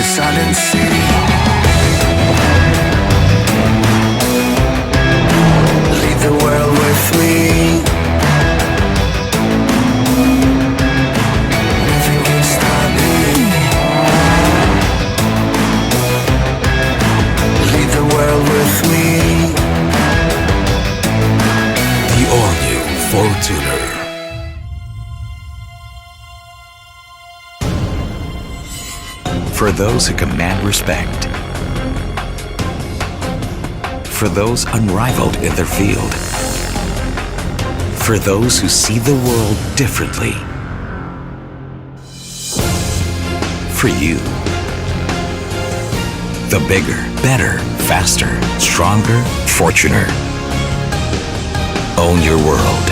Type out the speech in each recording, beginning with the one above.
silent city. Lead the world with me. Nothing can stop me. Lead the world with me. The all-new Fortuner. For those who command respect. For those unrivaled in their field. For those who see the world differently. For you. The bigger, better, faster, stronger Fortuner. Own your world.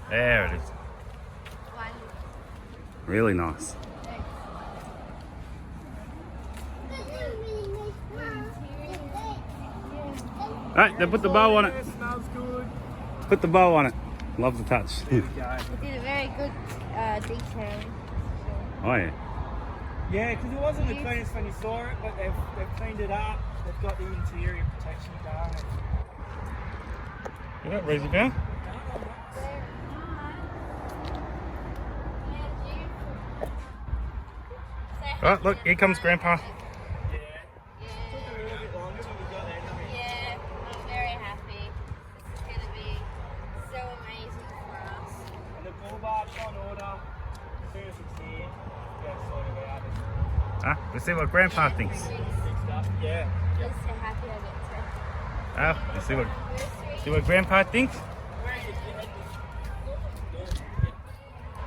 There it is. Really nice. Right, they put the bow on it. Smells good. Put the bow on it. Love the touch. There we go. They did a very good detailing. Oh yeah. Yeah, because it wasn't the cleanest when you saw it, but they've cleaned it up. They've got the interior protection done. Look at that, Rosie Bear. Right, look, here comes Grandpa. Yeah, I'm very happy. This is going to be so amazing for us. And the bull bar's on order. As soon as it's here, we'll sort it out. Ah, let's see what Grandpa thinks. Fixed up. Yeah. I'm so happy I get to. Ah, let's see what Grandpa thinks.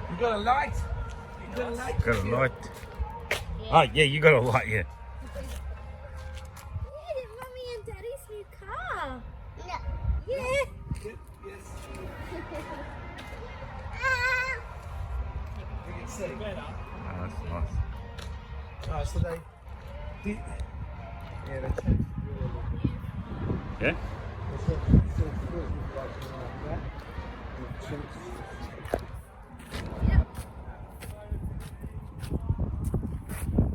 You got a light? You got a light? Got a light. Oh yeah, you got a light, yeah. Yeah, Mummy and Daddy's new car. Yeah. Yeah. Yes. You can see better. Oh, that's nice. Oh, so they did. Yeah, they changed really good. Yeah?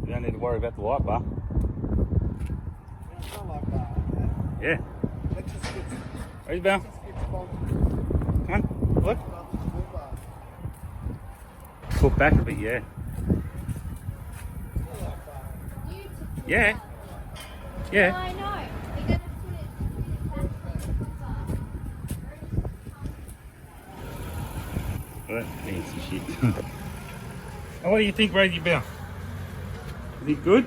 You don't need to worry about the light bar. Yeah. Where's Belle? Come on, look. Pull back a bit, yeah. Yeah. Yeah. I know. We're going to put it back. That fancy shit. Oh, what do you think, Rosie Belle? Is it good?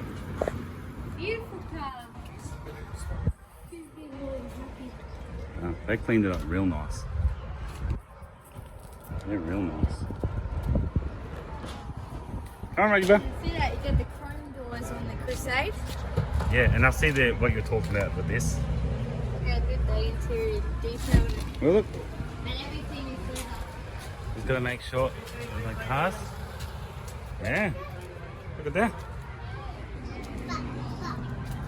Beautiful car. He's been really happy. Oh, they cleaned it up real nice. They're real nice. Come on, Rosie Belle. See that? You got the chrome doors on the Crusade. Yeah, and I see what you're talking about with this. Look how good the interior detail is. Well, look, And everything is lit up. just got to make sure my cars. Yeah, look at that.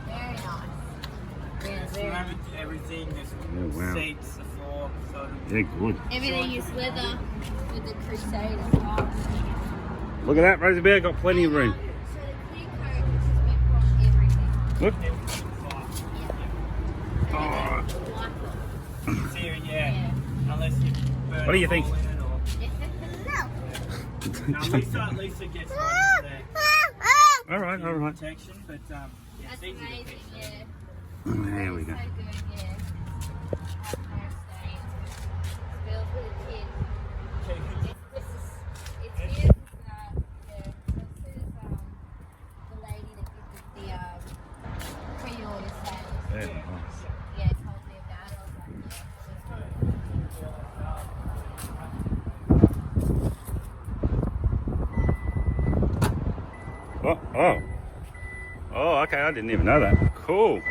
Very nice. Yeah, very. Everything, Yeah, wow. seats, the floor, so Yeah, good. Everything is leather with the Crusade as well. Look at that, Rosie Bear, got plenty of room. So the clear coat is meant for everything. Look. Yeah. Oh, Like Yeah. Unless you burn What do you a think? hole in it or... No. No, Lisa gets one All right, all right. protection, but yeah, That's it's easy to amazing, fix. yeah. There we go. So good, yeah. Have no stains. Spills for the kids. It's here, yeah. This is the lady that did the pre-order sales. Yeah, nice. Yeah, told me about it. I was like, Oh, oh. Oh, okay, I didn't even know that. Cool.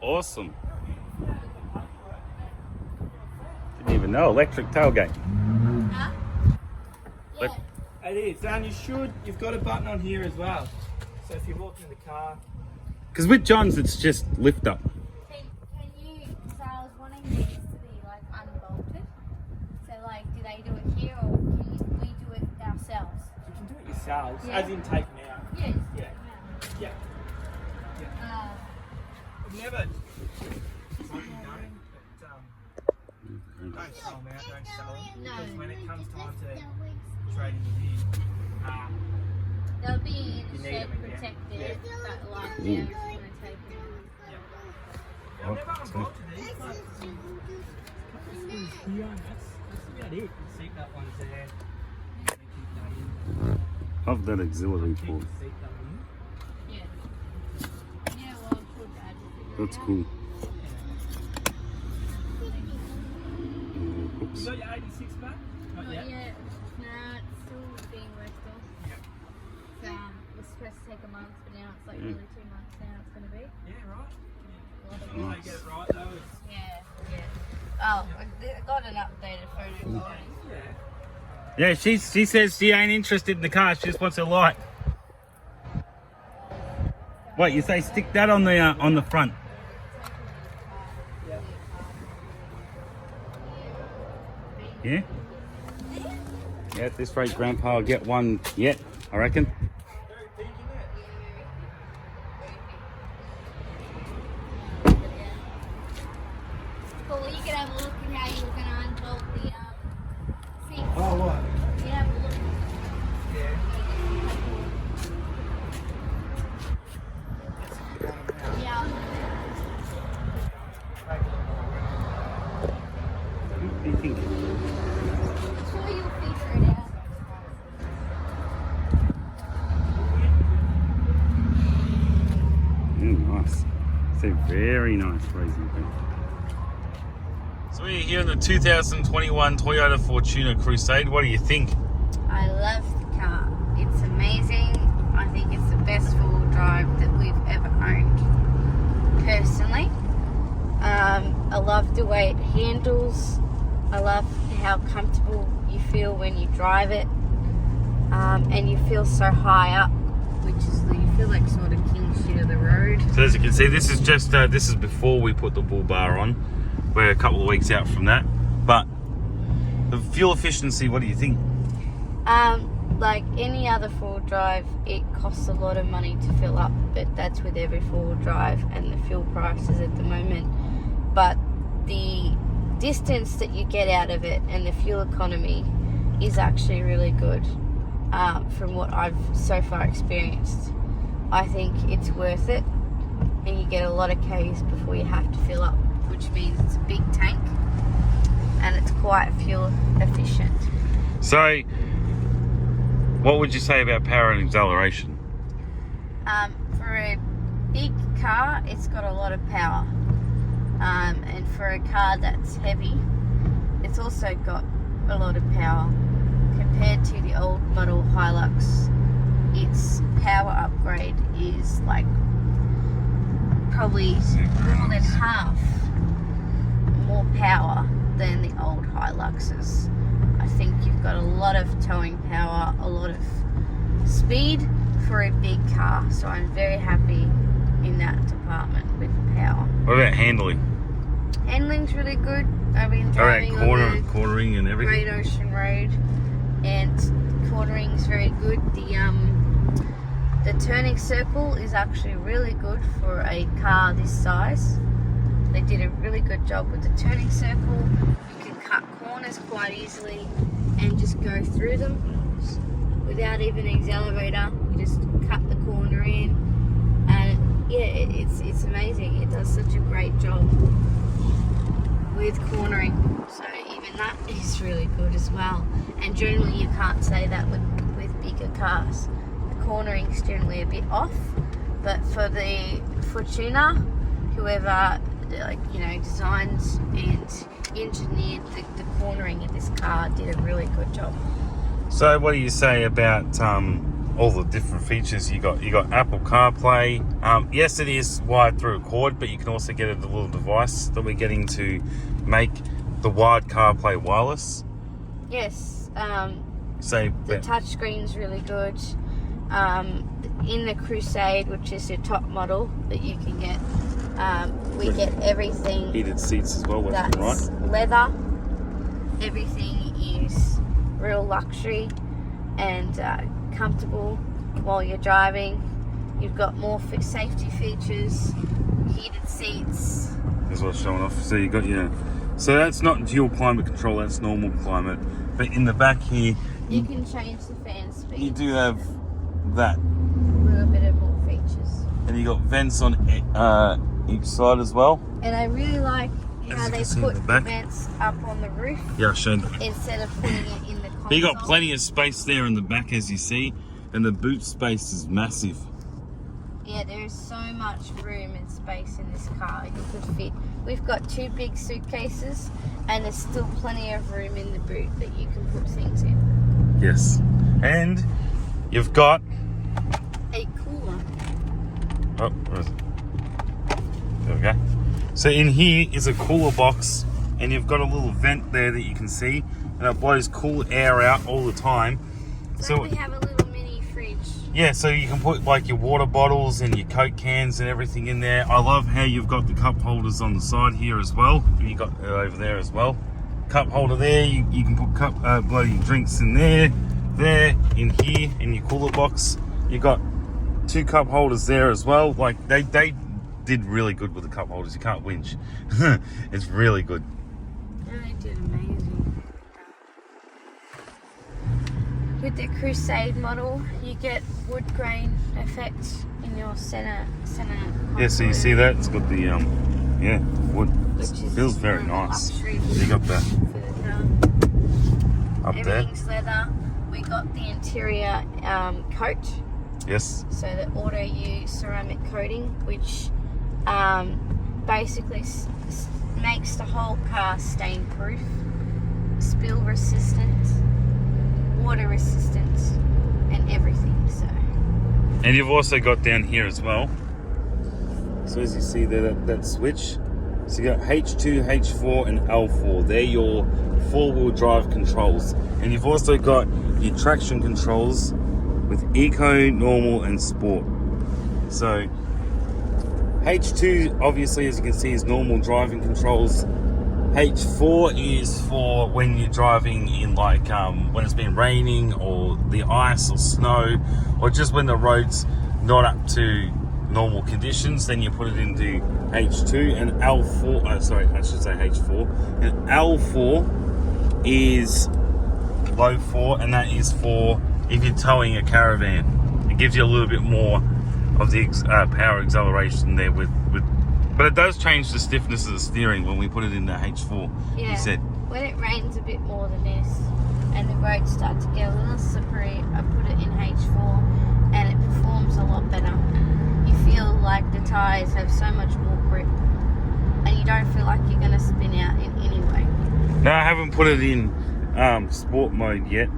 Awesome. Didn't even know. Electric tailgate. huh? Yeah. Look. It is, and you've got a button on here as well. So if you're walking in the car, Because with John's, it's just lift up. Can you, so I was wanting these to be like unbolted. So like, do they do it here or can we do it ourselves? you can do it yourselves, Yeah. as in take them out. Yes. Yeah. Yeah. Uh, I've never done it, but don't sell them out, don't sell them. No. Because when it comes time to trade in the bin, they'll be in You the need shed them again. protected, but like, Ooh. yeah, I'm just gonna take them. I've never unbolted these, but here, that's about it. The seatbelt one's there. They keep that in. Of that auxiliary Keep port. the seatbelt in. Yeah. Yeah, well, I'm sure Dad will figure That's it out. cool. You Oops. got your 86 back? Not Not yet. yet. Nah, it's still being worked on. Yep. It was supposed to take a month, but now it's like Mm. nearly 2 months now it's gonna be. Yeah, right. A lot of When work. they get it right though, it's Yeah, yeah. Oh, I got an updated photo recording. Yeah, she says she ain't interested in the car. She just wants a light. What you say? Stick that on the front. Yeah. Yeah, at this rate, Grandpa will get one yet. I reckon. very big, isn't it? Cool, you can have a look at how you were going to unbolt the seats. Oh, what? You can have a look. Yeah. Yeah. What do you think? I'm sure you'll figure it out. Nice. It's a very nice racing thing. So we're here in the 2021 Toyota Fortuner Crusade. What do you think? I love the car. It's amazing. I think it's the best four-wheel drive that we've ever owned. Personally, I love the way it handles. I love how comfortable you feel when you drive it, and you feel so high up, which is you feel like sort of king shit of the road. So as you can see, this is just this is before we put the bull bar on. We're a couple of weeks out from that, but the fuel efficiency. What do you think? Like any other four-wheel drive, it costs a lot of money to fill up, but that's with every four-wheel drive and the fuel prices at the moment. But the distance that you get out of it and the fuel economy is actually really good from what I've so far experienced. I think it's worth it, and you get a lot of Ks before you have to fill up, which means it's a big tank and it's quite fuel efficient. So, what would you say about power and acceleration? For a big car, it's got a lot of power. And for a car that's heavy, it's also got a lot of power. Compared to the old model Hilux, its power upgrade is like probably more than half more power than the old Hiluxes. I think you've got a lot of towing power, a lot of speed for a big car, so I'm very happy in that department with power. What about handling? Handling's really good. I've been All driving right, on the quartering and everything. Great Ocean Road, and quartering's very good. The turning circle is actually really good for a car this size. They did a really good job with the turning circle. You can cut corners quite easily and just go through them without even an accelerator. You just cut the corner in, and yeah, it's amazing. It does such a great job with cornering. So even that is really good as well. And generally you can't say that with bigger cars. The cornering's generally a bit off, but for the Fortuna, whoever designed and engineered the cornering in this car did a really good job. So what do you say about all the different features? You got Apple CarPlay. Yes, it is wired through a cord, but you can also get a little device that we're getting to make the wired CarPlay wireless. Yes. Say the touchscreen's really good. In the Crusade, which is your top model that you can get, we get everything. Heated seats as well, left and that's right. Leather. Everything is real luxury and comfortable while you're driving. You've got more safety features, heated seats. As well, showing off. So you got your. So that's not dual climate control. That's normal climate. But in the back here, you can change the fan speed. You do have that. A little bit of more features. And you got vents on each side as well. And I really like how they put the vents up on the roof. Yeah, I showed that. Instead of putting it in the console. But you got plenty of space there in the back, as you see, and the boot space is massive. Yeah, there is so much room and space in this car. You could fit. We've got 2 big suitcases, and there's still plenty of room in the boot that you can put things in. Yes, and you've got a cooler. Oh, where is it? There we go. So in here is a cooler box, and you've got a little vent there that you can see, and it blows cool air out all the time. So we have a little mini fridge. Yeah, so you can put like your water bottles and your Coke cans and everything in there. I love how you've got the cup holders on the side here as well. You got it over there as well. Cup holder there. You can put bloody drinks in there, in here, in your cooler box. You got 2 cup holders there as well. Like they did really good with the cup holders. You can't whinge. It's really good. Yeah, they did amazing. With the Crusade model, you get wood grain effect in your center. Yeah, so you see that? It's got the wood. It feels very nice. You got that up there. Everything's leather. We got the interior coat. Yes. So the auto use ceramic coating, which basically makes the whole car stain proof, spill resistant, water resistant, and everything. So. And you've also got down here as well. So as you see there, that switch. So you got H2, H4, and L4. They're your 4-wheel drive controls. And you've also got your traction controls with Eco, Normal, and Sport. So H2, obviously, as you can see, is normal driving controls. H4 is for when you're driving in like when it's been raining or the ice or snow, or just when the road's not up to normal conditions, then you put it into H2. And L4, sorry, I should say H4. And L4 is low 4, and that is for if you're towing a caravan. It gives you a little bit more of the power acceleration there with but it does change the stiffness of the steering when we put it in the H4. Yeah. You said when it rains a bit more than this and the roads start to get a little slippery, I put it in H4 and it performs a lot better. You feel like the tires have so much more grip and you don't feel like you're going to spin out in any way. No, I haven't put it in sport mode yet,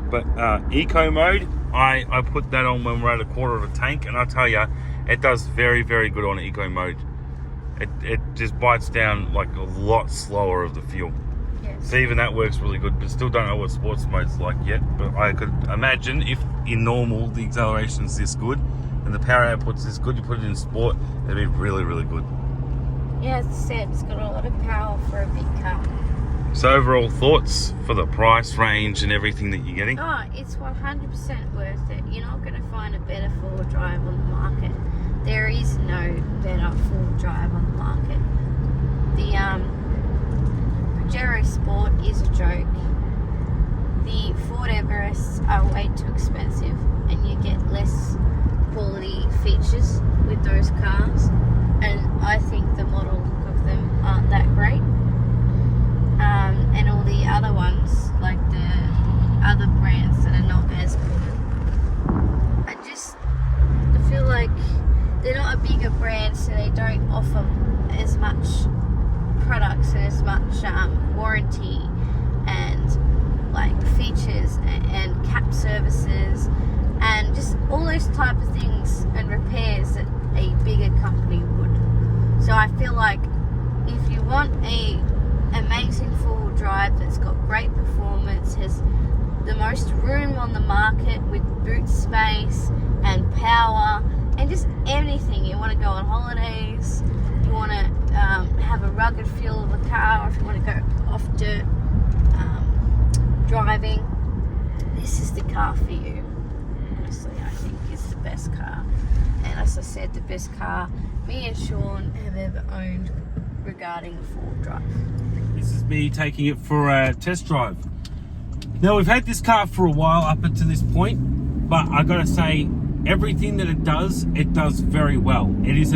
but eco mode, I put that on when we're at a quarter of a tank, and I tell you, it does very, very good on eco mode. It just bites down like a lot slower of the fuel. Yes. So even that works really good, but still don't know what sports mode's like yet. But I could imagine if in normal the acceleration's this good and the power output's this good, you put it in sport, it'd be really, really good. Yeah, as I said, it's got a lot of power for a big car. So overall thoughts for the price range and everything that you're getting? Oh, it's 100% worth it. You're not going to find a better four-wheel drive on the market. There is no better four-wheel drive on the market. are way too expensive, and you get less quality features with those cars. And I think the model of them aren't that great. And all the other ones, like the other brands that are not as good, I feel like they're not a bigger brand, so they don't offer as much products and as much warranty and like features and cap services and just all those type of things and repairs that a bigger company would. So I feel like if you want a amazing four-wheel drive that's got great performance, has the most room on the market with boot space and power and just anything, you want to go on holidays, you want to have a rugged feel of the car, or if you want to go off dirt driving, this is the car for you. Honestly, I think it's the best car, and as I said, the best car me and Sean have ever owned regarding a four-wheel drive. This is me taking it for a test drive. Now, we've had this car for a while up until this point, but I gotta say, everything that it does very well. It is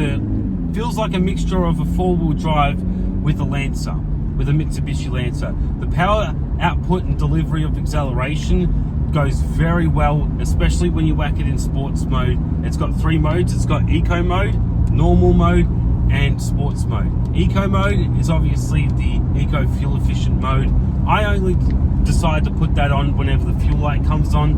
feels like a mixture of a four-wheel drive with a Lancer, with a Mitsubishi Lancer. The power output and delivery of acceleration goes very well, especially when you whack it in sports mode. It's got 3 modes. It's got eco mode, normal mode, and sports mode. Eco mode is obviously the eco fuel efficient mode. I only decide to put that on whenever the fuel light comes on.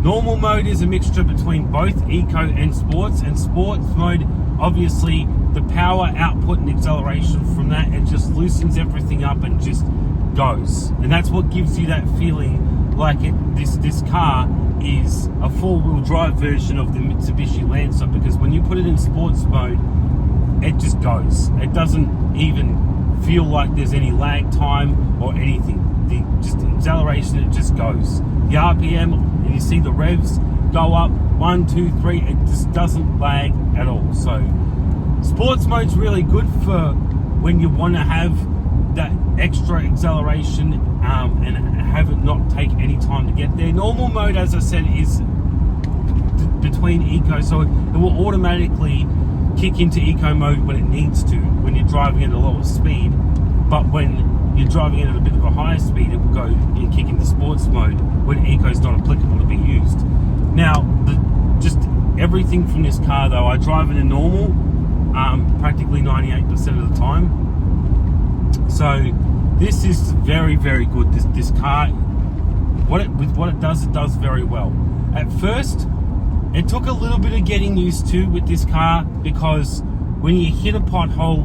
Normal mode is a mixture between both eco and sports mode, obviously the power output and acceleration from that, it just loosens everything up and just goes. And that's what gives you that feeling like this car is a four-wheel drive version of the Mitsubishi Lancer, because when you put it in sports mode, it just goes. It doesn't even feel like there's any lag time or anything. The acceleration, it just goes. The RPM, and you see the revs go up 1, 2, 3. It just doesn't lag at all. So sports mode's really good for when you want to have that extra acceleration and have it not take any time to get there. Normal mode, as I said, is between eco, so it will automatically kick into eco mode when it needs to, when you're driving at a lower speed. But when you're driving at a bit of a higher speed, it will go and kick into sports mode when eco is not applicable to be used. Now, just everything from this car though, I drive it in normal practically 98% of the time. So this is very, very good. This car, with what it does very well. At first, it took a little bit of getting used to with this car, because when you hit a pothole,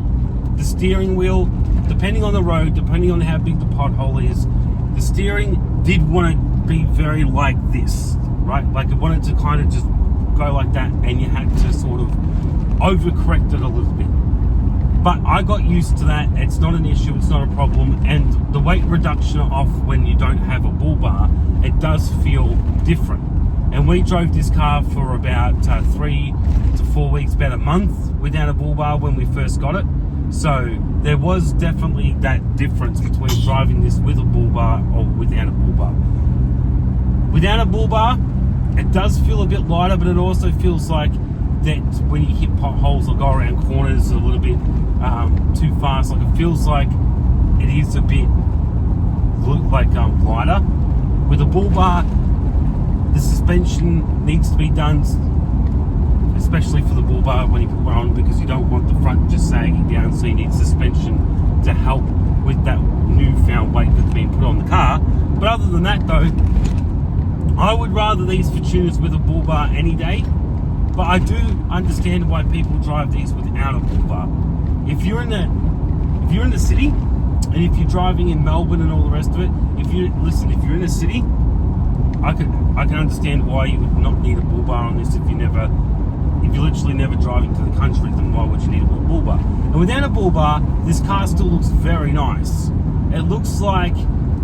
the steering wheel, depending on the road, depending on how big the pothole is, the steering did want to be very like this, right? Like it wanted to kind of just go like that, and you had to sort of overcorrect it a little bit. But I got used to that. It's not an issue, it's not a problem. And the weight reduction off when you don't have a bull bar, it does feel different. And we drove this car for about 3 to 4 weeks, about a month without a bull bar when we first got it. So there was definitely that difference between driving this with a bull bar or without a bull bar. Without a bull bar, it does feel a bit lighter, but it also feels like that when you hit potholes or go around corners a little bit too fast, like it feels like it is a bit like lighter. With a bull bar, the suspension needs to be done, especially for the bull bar when you put one on, because you don't want the front just sagging down, so you need suspension to help with that newfound weight that's being put on the car. But other than that though, I would rather these for tuners with a bull bar any day. But I do understand why people drive these without a bull bar. If you're in the city, and if you're driving in Melbourne and all the rest of it, if you're in a city, I can understand why you would not need a bull bar on this. If you're literally never driving to the country, then why would you need a bull bar? And without a bull bar, this car still looks very nice. It looks like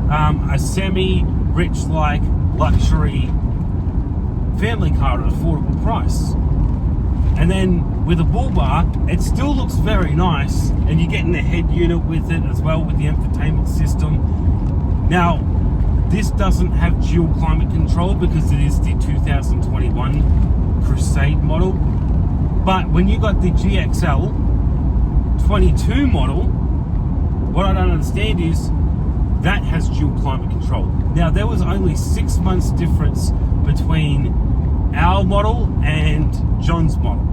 a semi-rich, like luxury family car at an affordable price. And then with a bull bar, it still looks very nice, and you're getting the head unit with it as well, with the infotainment system. Now, This doesn't have dual climate control because it is the 2021 Crusade model. But when you got the GXL 22 model, what I don't understand is that has dual climate control. Now, there was only 6 months difference between our model and John's model.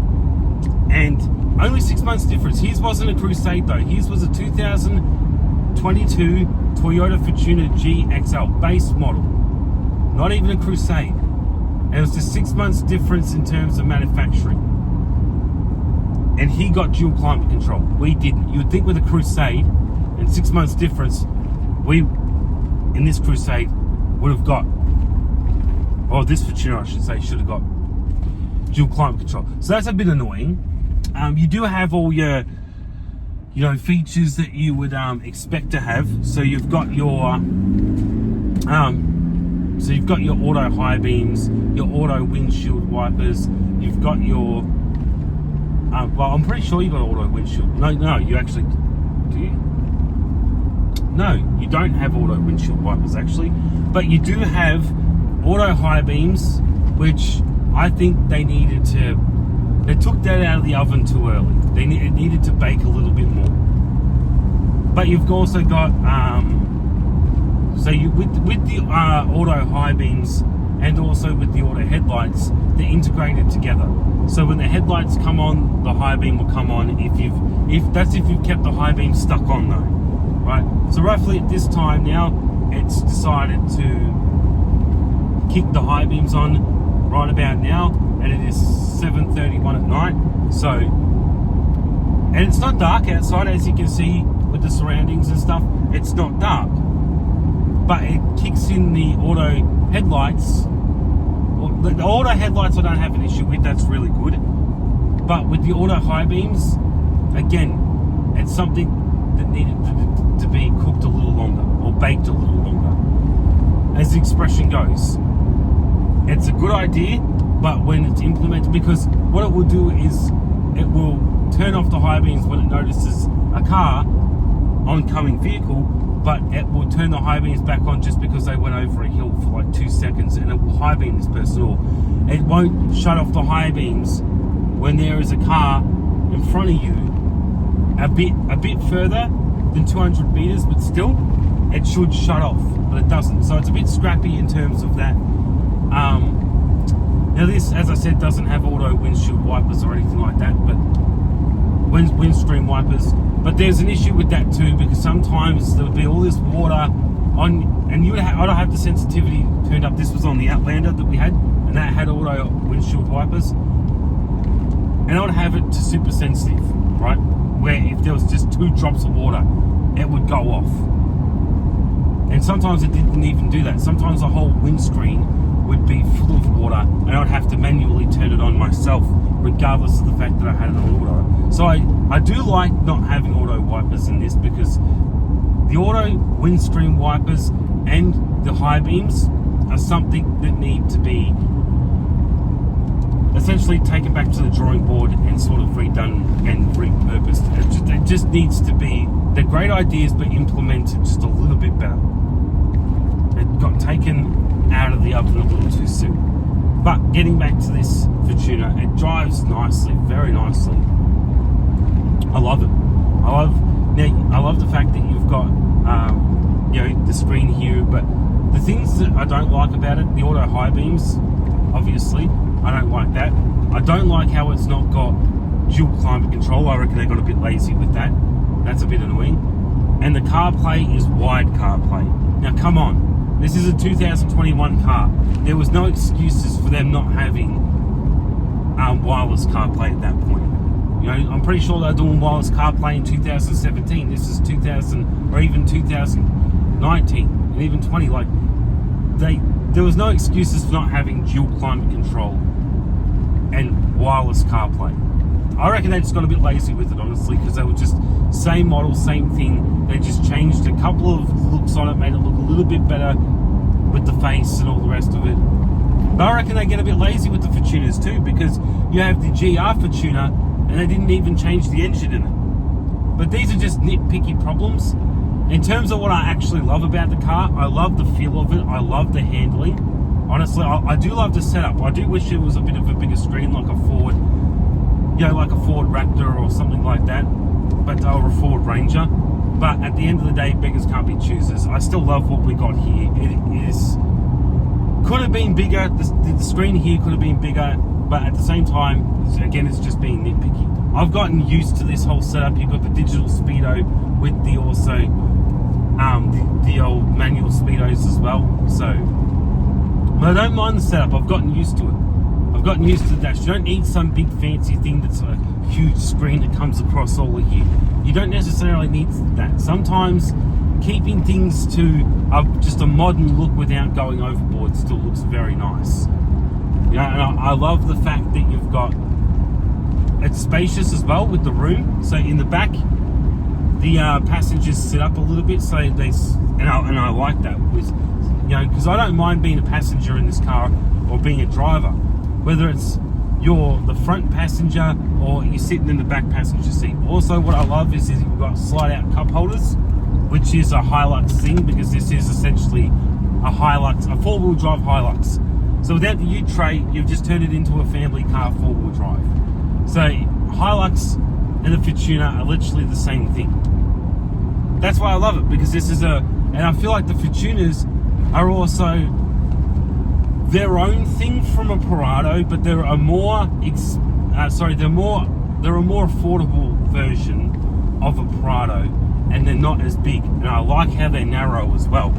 And only 6 months difference. His wasn't a Crusade though. His was a 2022 Toyota Fortuner GXL base model. Not even a Crusade. And it was just 6 months difference in terms of manufacturing. And he got dual climate control. We didn't. You would think with a Crusade and 6 months difference, we, in this Crusade, would have got, or this Fortuner I should say, should have got dual climate control. So that's a bit annoying. You do have all your, features that you would expect to have. So you've got your, auto high beams, your auto windshield wipers. You've got your, well, I'm pretty sure you got auto windshield. No, you actually, do you? No, you don't have auto windshield wipers actually, but you do have auto high beams, which I think they needed to. They took that out of the oven too early. It needed to bake a little bit more. But you've also got with the auto high beams and also with the auto headlights, they're integrated together. So when the headlights come on, the high beam will come on. If you've kept the high beam stuck on though. Right, so roughly at this time now, it's decided to kick the high beams on right about now, and it is 7:31 at night. So, and it's not dark outside, as you can see with the surroundings and stuff. It's not dark, but it kicks in the auto headlights. The auto headlights I don't have an issue with. That's really good. But with the auto high beams, again, it's something that needed to be cooked a little longer or baked a little longer. As the expression goes, it's a good idea, but when it's implemented, because what it will do is it will turn off the high beams when it notices a car, oncoming vehicle, but it will turn the high beams back on just because they went over a hill for like 2 seconds, and it will high beam this person, or it won't shut off the high beams when there is a car in front of you a bit further than 200 meters, but still it should shut off, but it doesn't. So it's a bit scrappy in terms of that. Now this, as I said, doesn't have auto windshield wipers or anything like that, but windscreen wipers. But there's an issue with that too, because sometimes there would be all this water on, and I don't have the sensitivity turned up. This was on the Outlander that we had, and that had auto windshield wipers, and I would have it to super sensitive, right? Where if there was just 2 drops of water, it would go off. And sometimes it didn't even do that. Sometimes the whole windscreen would be full of water, and I'd have to manually turn it on myself, regardless of the fact that I had it on auto. So I do like not having auto wipers in this, because the auto windscreen wipers and the high beams are something that need to be essentially taken back to the drawing board and sort of redone and repurposed. It just needs to be, they're great ideas, but implemented just a little bit better. It got taken out of the oven a little too soon. But getting back to this Fortuner, it drives nicely, very nicely. I love it. I love the fact that you've got the screen here, but the things that I don't like about it, the auto high beams, obviously, I don't like that. I don't like how it's not got dual climate control. I reckon they got a bit lazy with that. That's a bit annoying. And the CarPlay is wide CarPlay. Now come on, this is a 2021 car. There was no excuses for them not having wireless CarPlay at that point. I'm pretty sure they're doing wireless CarPlay in 2017. This is 2000 or even 2019 and even 20. Like there was no excuses for not having dual climate control and wireless CarPlay. I reckon they just got a bit lazy with it, honestly, because they were just same model, same thing. They just changed a couple of looks on it, made it look a little bit better with the face and all the rest of it. But I reckon they get a bit lazy with the Fortuners too, because you have the GR Fortuner and they didn't even change the engine in it. But these are just nitpicky problems, In terms of what I actually love about the car, I love the feel of it. I love the handling. Honestly, I do love the setup. I do wish it was a bit of a bigger screen, like a Ford, like a Ford Raptor or something like that, but or a Ford Ranger. But at the end of the day, beggars can't be choosers. I still love what we got here. It is could have been bigger. The screen here could have been bigger, but at the same time, again, it's just being nitpicky. I've gotten used to this whole setup. You've got the digital speedo with the also the old manual speedos as well. So, but I don't mind the setup. I've gotten used to it. I've gotten used to the dash. You don't need some big fancy thing that's a huge screen that comes across all of you. You don't necessarily need that. Sometimes keeping things to just a modern look without going overboard still looks very nice. You know, and I love the fact that you've got, it's spacious as well with the room. So in the back, the passengers sit up a little bit, so they, and I like that, with, because I don't mind being a passenger in this car or being a driver, whether it's you're the front passenger or you're sitting in the back passenger seat. Also, what I love is you've got slide out cup holders, which is a Hilux thing, because this is essentially a Hilux, a four-wheel drive Hilux. So without the U-tray, you've just turned it into a family car four-wheel drive. So Hilux and the Fortuner are literally the same thing. That's why I love it, because this is and I feel like the Fortuners are also their own thing from a Parado, but they're a more they're a more affordable version of a Parado, and they're not as big. And I like how they're narrow as well,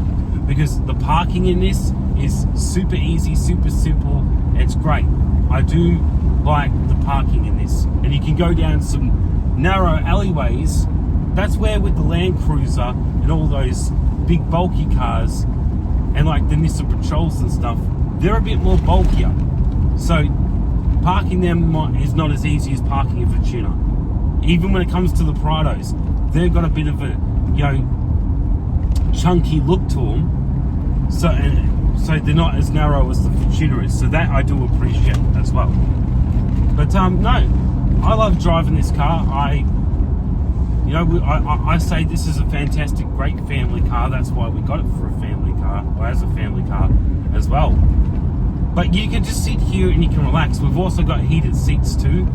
because the parking in this is super easy, super simple. It's great. I do like the parking in this, and you can go down some narrow alleyways. That's where with the Land Cruiser and all those big bulky cars and like the Nissan Patrols and stuff, they're a bit more bulkier. So parking them is not as easy as parking a Fortuner. Even when it comes to the Prados, they've got a bit of a chunky look to them. So they're not as narrow as the Fortuner is. So that I do appreciate as well. But no, I love driving this car. I say this is a fantastic, great family car. That's why we got it for a family car, or as a family car as well. But you can just sit here and you can relax. We've also got heated seats too,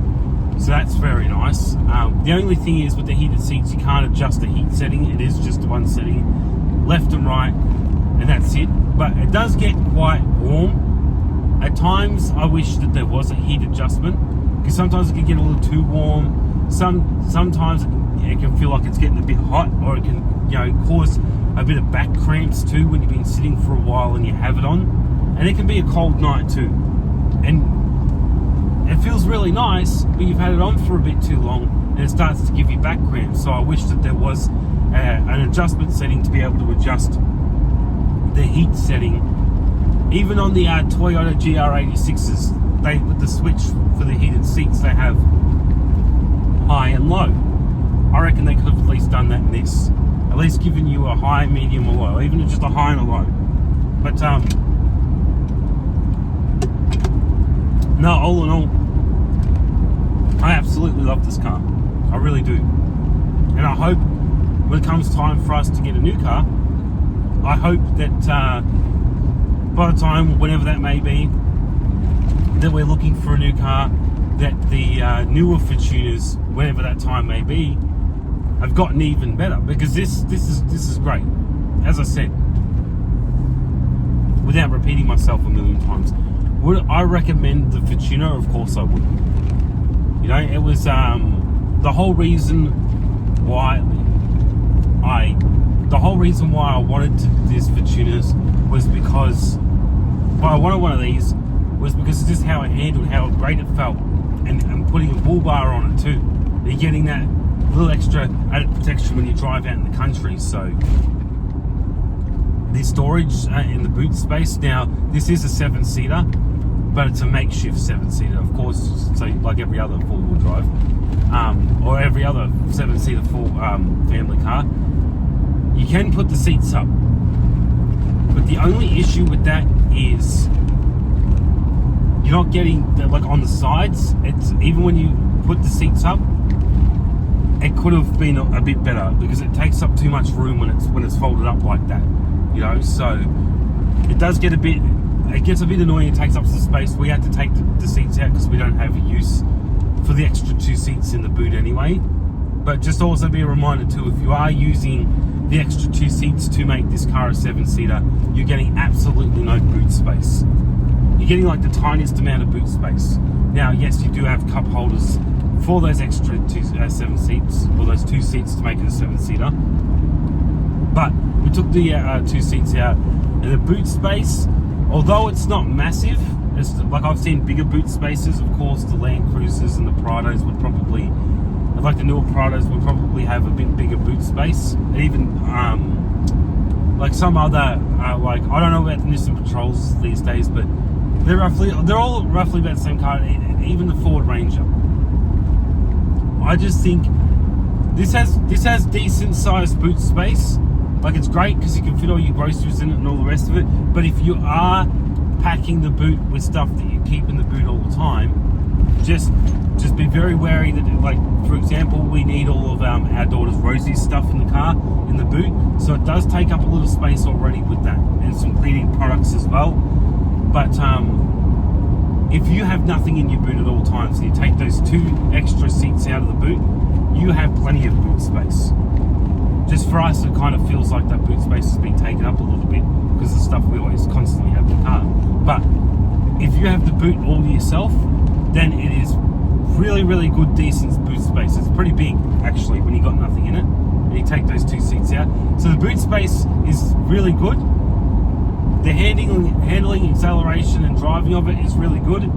so that's very nice. The only thing is with the heated seats, you can't adjust the heat setting. It is just one setting, left and right, and that's it. But it does get quite warm. At times, I wish that there was a heat adjustment, because sometimes it can get a little too warm. Sometimes it can feel like it's getting a bit hot, or it can, cause a bit of back cramps too when you've been sitting for a while and you have it on. And it can be a cold night too. And it feels really nice, but you've had it on for a bit too long and it starts to give you back cramps. So I wish that there was an adjustment setting to be able to adjust the heat setting. Even on the Toyota GR86s, with the switch for the heated seats, they have high and low. I reckon they could have at least done that in this. At least given you a high, medium, or low, even just a high and a low. But no, all in all, I absolutely love this car. I really do. And I hope when it comes time for us to get a new car, I hope that by the time, whenever that may be, that we're looking for a new car, that the newer Fortuners, whenever that time may be, have gotten even better. Because this is great. As I said, without repeating myself a million times, would I recommend the Fortuner? Of course I would. It was the whole reason why I wanted this Fortuners was because, I wanted one of these was because it's just how it handled, how great it felt, and putting a bull bar on it too. You're getting that little extra added protection when you drive out in the country. So the storage in the boot space. Now this is a 7-seater, but it's a makeshift 7-seater, of course. So like every other four-wheel drive, or every other 7-seater full family car, you can put the seats up. But the only issue with that is you're not getting like on the sides. It's even when you put the seats up, it could have been a bit better because it takes up too much room when it's folded up like that, you know. So it does get it gets a bit annoying. It takes up some space. We had to take the seats out because we don't have a use for the extra 2 seats in the boot anyway. But just also be a reminder too, if you are using the extra 2 seats to make this car a 7-seater, you're getting absolutely no boot space. You're getting like the tiniest amount of boot space. Now, yes, you do have cup holders for those extra 7 seats, or those 2 seats to make it a 7-seater. But we took the 2 seats out, and the boot space, although it's not massive, it's like I've seen bigger boot spaces. Of course, the Land Cruisers and the Prados would probably, like the newer Prados would probably have a bit bigger boot space. And even like some other, like I don't know about the Nissan Patrols these days, but they're all roughly about the same car. Even the Ford Ranger. I just think this has decent sized boot space. Like, it's great because you can fit all your groceries in it and all the rest of it. But if you are packing the boot with stuff that you keep in the boot all the time, just be very wary that, like, for example, we need all of our daughter's Rosie's stuff in the car, in the boot. So it does take up a little space already with that, and some cleaning products as well. But if you have nothing in your boot at all times, and you take those 2 extra seats out of the boot, you have plenty of boot space. Just for us, it kind of feels like that boot space has been taken up a little bit because of the stuff we always constantly have in the car. But if you have the boot all to yourself, then it is really, really good, decent boot space. It's pretty big, actually, when you got nothing in it, and you take those 2 seats out. So the boot space is really good. The handling, acceleration, and driving of it is really good.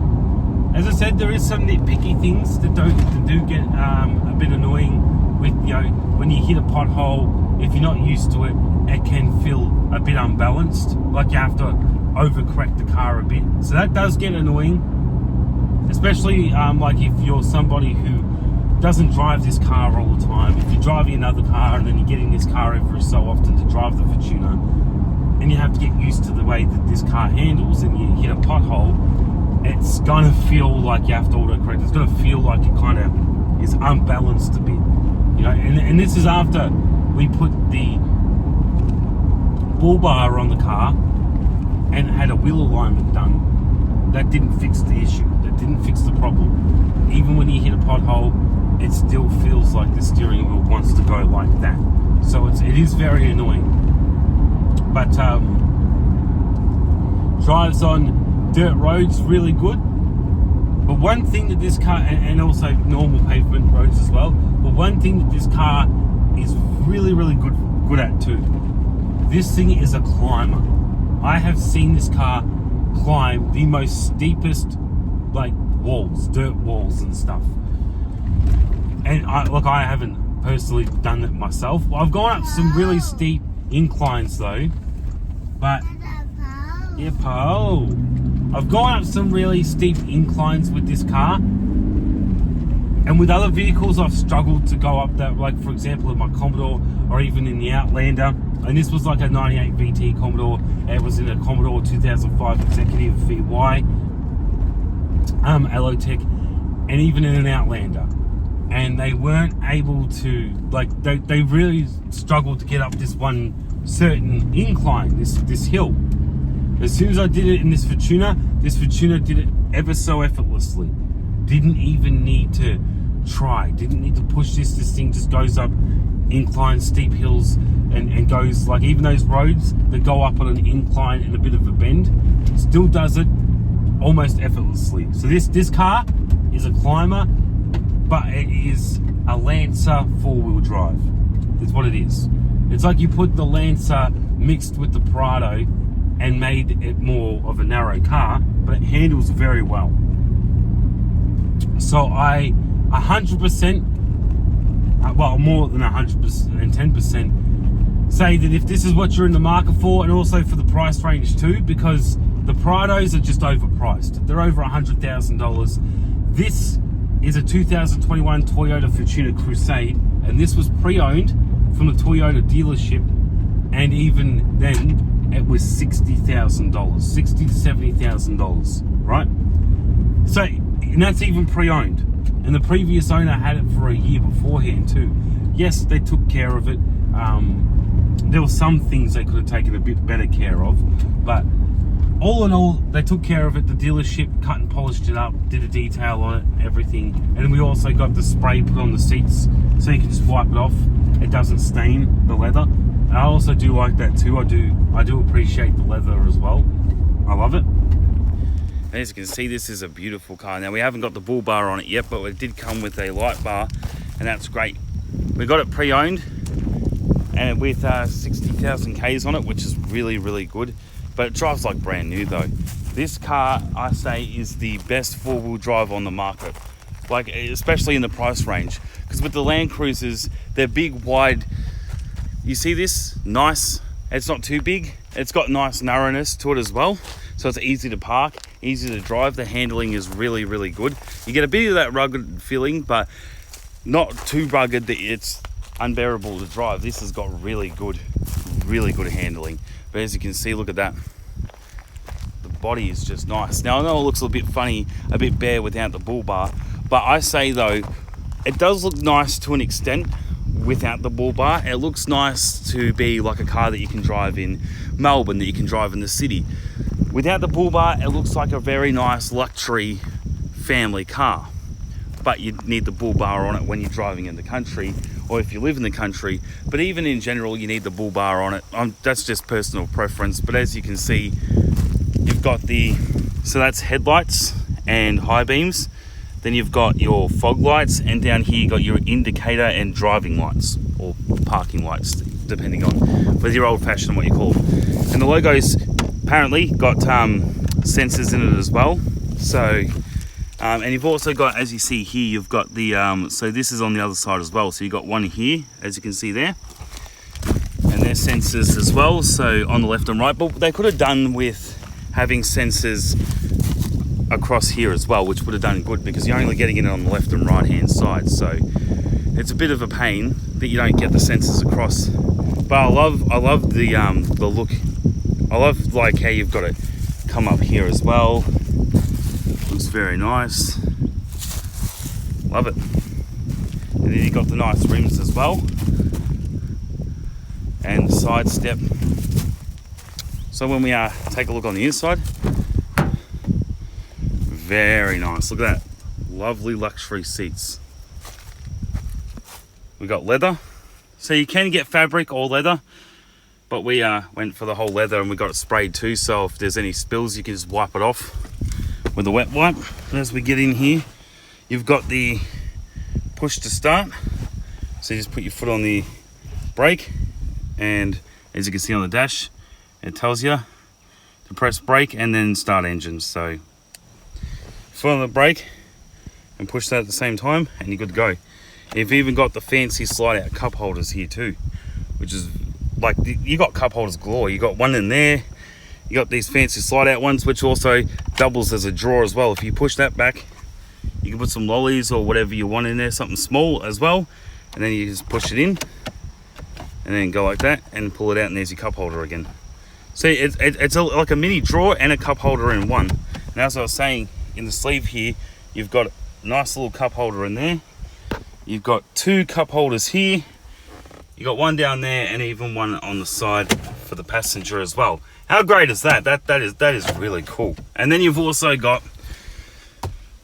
As I said, there is some nitpicky things that do get a bit annoying with, you know, when you hit a pothole. If you're not used to it, it can feel a bit unbalanced. Like you have to overcorrect the car a bit. So that does get annoying, especially like if you're somebody who doesn't drive this car all the time. If you're driving another car and then you're getting this car every so often to drive the Fortuner, and you have to get used to the way that this car handles, and you hit a pothole, it's gonna feel like you have to autocorrect. It's gonna feel like it kind of is unbalanced a bit, you know. And this is after we put the bull bar on the car and had a wheel alignment done. That didn't fix the issue. That didn't fix the problem. Even when you hit a pothole, it still feels like the steering wheel wants to go like that. So it is very annoying. But drives on dirt roads really good. But one thing that this car, and also normal pavement roads as well, but one thing that this car is really, really good at too, this thing is a climber. I have seen this car climb the most steepest, like, walls, dirt walls and stuff. And I haven't personally done it myself. I've gone up some really steep inclines though. But yeah, Paul, I've gone up some really steep inclines with this car, and with other vehicles I've struggled to go up that, like for example in my Commodore or even in the Outlander. And this was like a 98 VT Commodore. It was in a Commodore 2005 Executive VY Alotech, and even in an Outlander. And they weren't able to, like, they really struggled to get up this one certain incline, this hill. As soon as I did it in this Fortuner did it ever so effortlessly. Didn't even need to try, didn't need to push this thing just goes up incline, steep hills, and goes, like, even those roads that go up on an incline and a bit of a bend, still does it almost effortlessly. So this car is a climber, but it is a Lancer 4-wheel drive. That's what it is. It's like you put the Lancer mixed with the Prado and made it more of a narrow car, but it handles very well. So I 100%, well, more than 100% and 10% say that if this is what you're in the market for, and also for the price range too, because the Prados are just overpriced. They're over $100,000. This is a 2021 Toyota Fortuner Crusade, and this was pre-owned from the Toyota dealership, and even then it was $60,000, $60,000 to $70,000, right? So, and that's even pre-owned. And the previous owner had it for a year beforehand too. Yes, they took care of it. There were some things they could have taken a bit better care of, but all in all, they took care of it. The dealership cut and polished it up, did a detail on it, everything. And we also got the spray put on the seats so you can just wipe it off. It doesn't stain the leather. And I also do like that too. I do appreciate the leather as well. I love it. As you can see, this is a beautiful car. Now, we haven't got the bull bar on it yet, but it did come with a light bar, and that's great. We got it pre-owned and with 60,000 Ks on it, which is really, really good. But it drives like brand new though. This car, I say, is the best four-wheel drive on the market. Like, especially in the price range. Because with the Land Cruisers, they're big, wide. You see this? Nice. It's not too big. It's got nice narrowness to it as well. So it's easy to park, easy to drive. The handling is really, really good. You get a bit of that rugged feeling, but not too rugged that it's unbearable to drive. This has got really good handling. But as you can see, look at that. The body is just nice. Now, I know it looks a bit funny, a bit bare without the bull bar, but I say though, it does look nice to an extent without the bull bar. It looks nice to be like a car that you can drive in Melbourne, that you can drive in the city. Without the bull bar, it looks like a very nice luxury family car. But you need the bull bar on it when you're driving in the country, or if you live in the country. But even in general, you need the bull bar on it. That's just personal preference. But as you can see, you've got so that's headlights and high beams. Then you've got your fog lights, and down here you got your indicator and driving lights, or parking lights, depending on whether you're old-fashioned, what you call them. And the logo's apparently got sensors in it as well. So, and you've also got, as you see here, you've got the, so this is on the other side as well. So you've got one here, as you can see there. And there's sensors as well, so on the left and right. But they could have done with having sensors across here as well, which would have done good, because you're only getting it on the left and right hand side. So it's a bit of a pain that you don't get the sensors across. But I love the look. I love like how you've got it come up here as well. Looks very nice. Love it. And then you've got the nice rims as well. And side step. So when we take a look on the inside, very nice. Look at that. Lovely luxury seats. We got leather. So you can get fabric or leather, but we went for the whole leather, and we got it sprayed too, so if there's any spills you can just wipe it off with a wet wipe. And as we get in here, you've got the push to start. So you just put your foot on the brake, and as you can see on the dash, it tells you to press brake and then start engine. So foot on the brake and push that at the same time, and you're good to go. You've even got the fancy slide out cup holders here too, which is like, you got cup holders galore. You got one in there, you got these fancy slide out ones, which also doubles as a drawer as well. If you push that back, you can put some lollies or whatever you want in there, something small as well, and then you just push it in and then go like that and pull it out, and there's your cup holder again. See, it's like a mini drawer and a cup holder in one. And as I was saying, in the sleeve here, you've got a nice little cup holder in there. You've got two cup holders here. You got one down there, and even one on the side for the passenger as well. How great is that? That is really cool. And then you've also got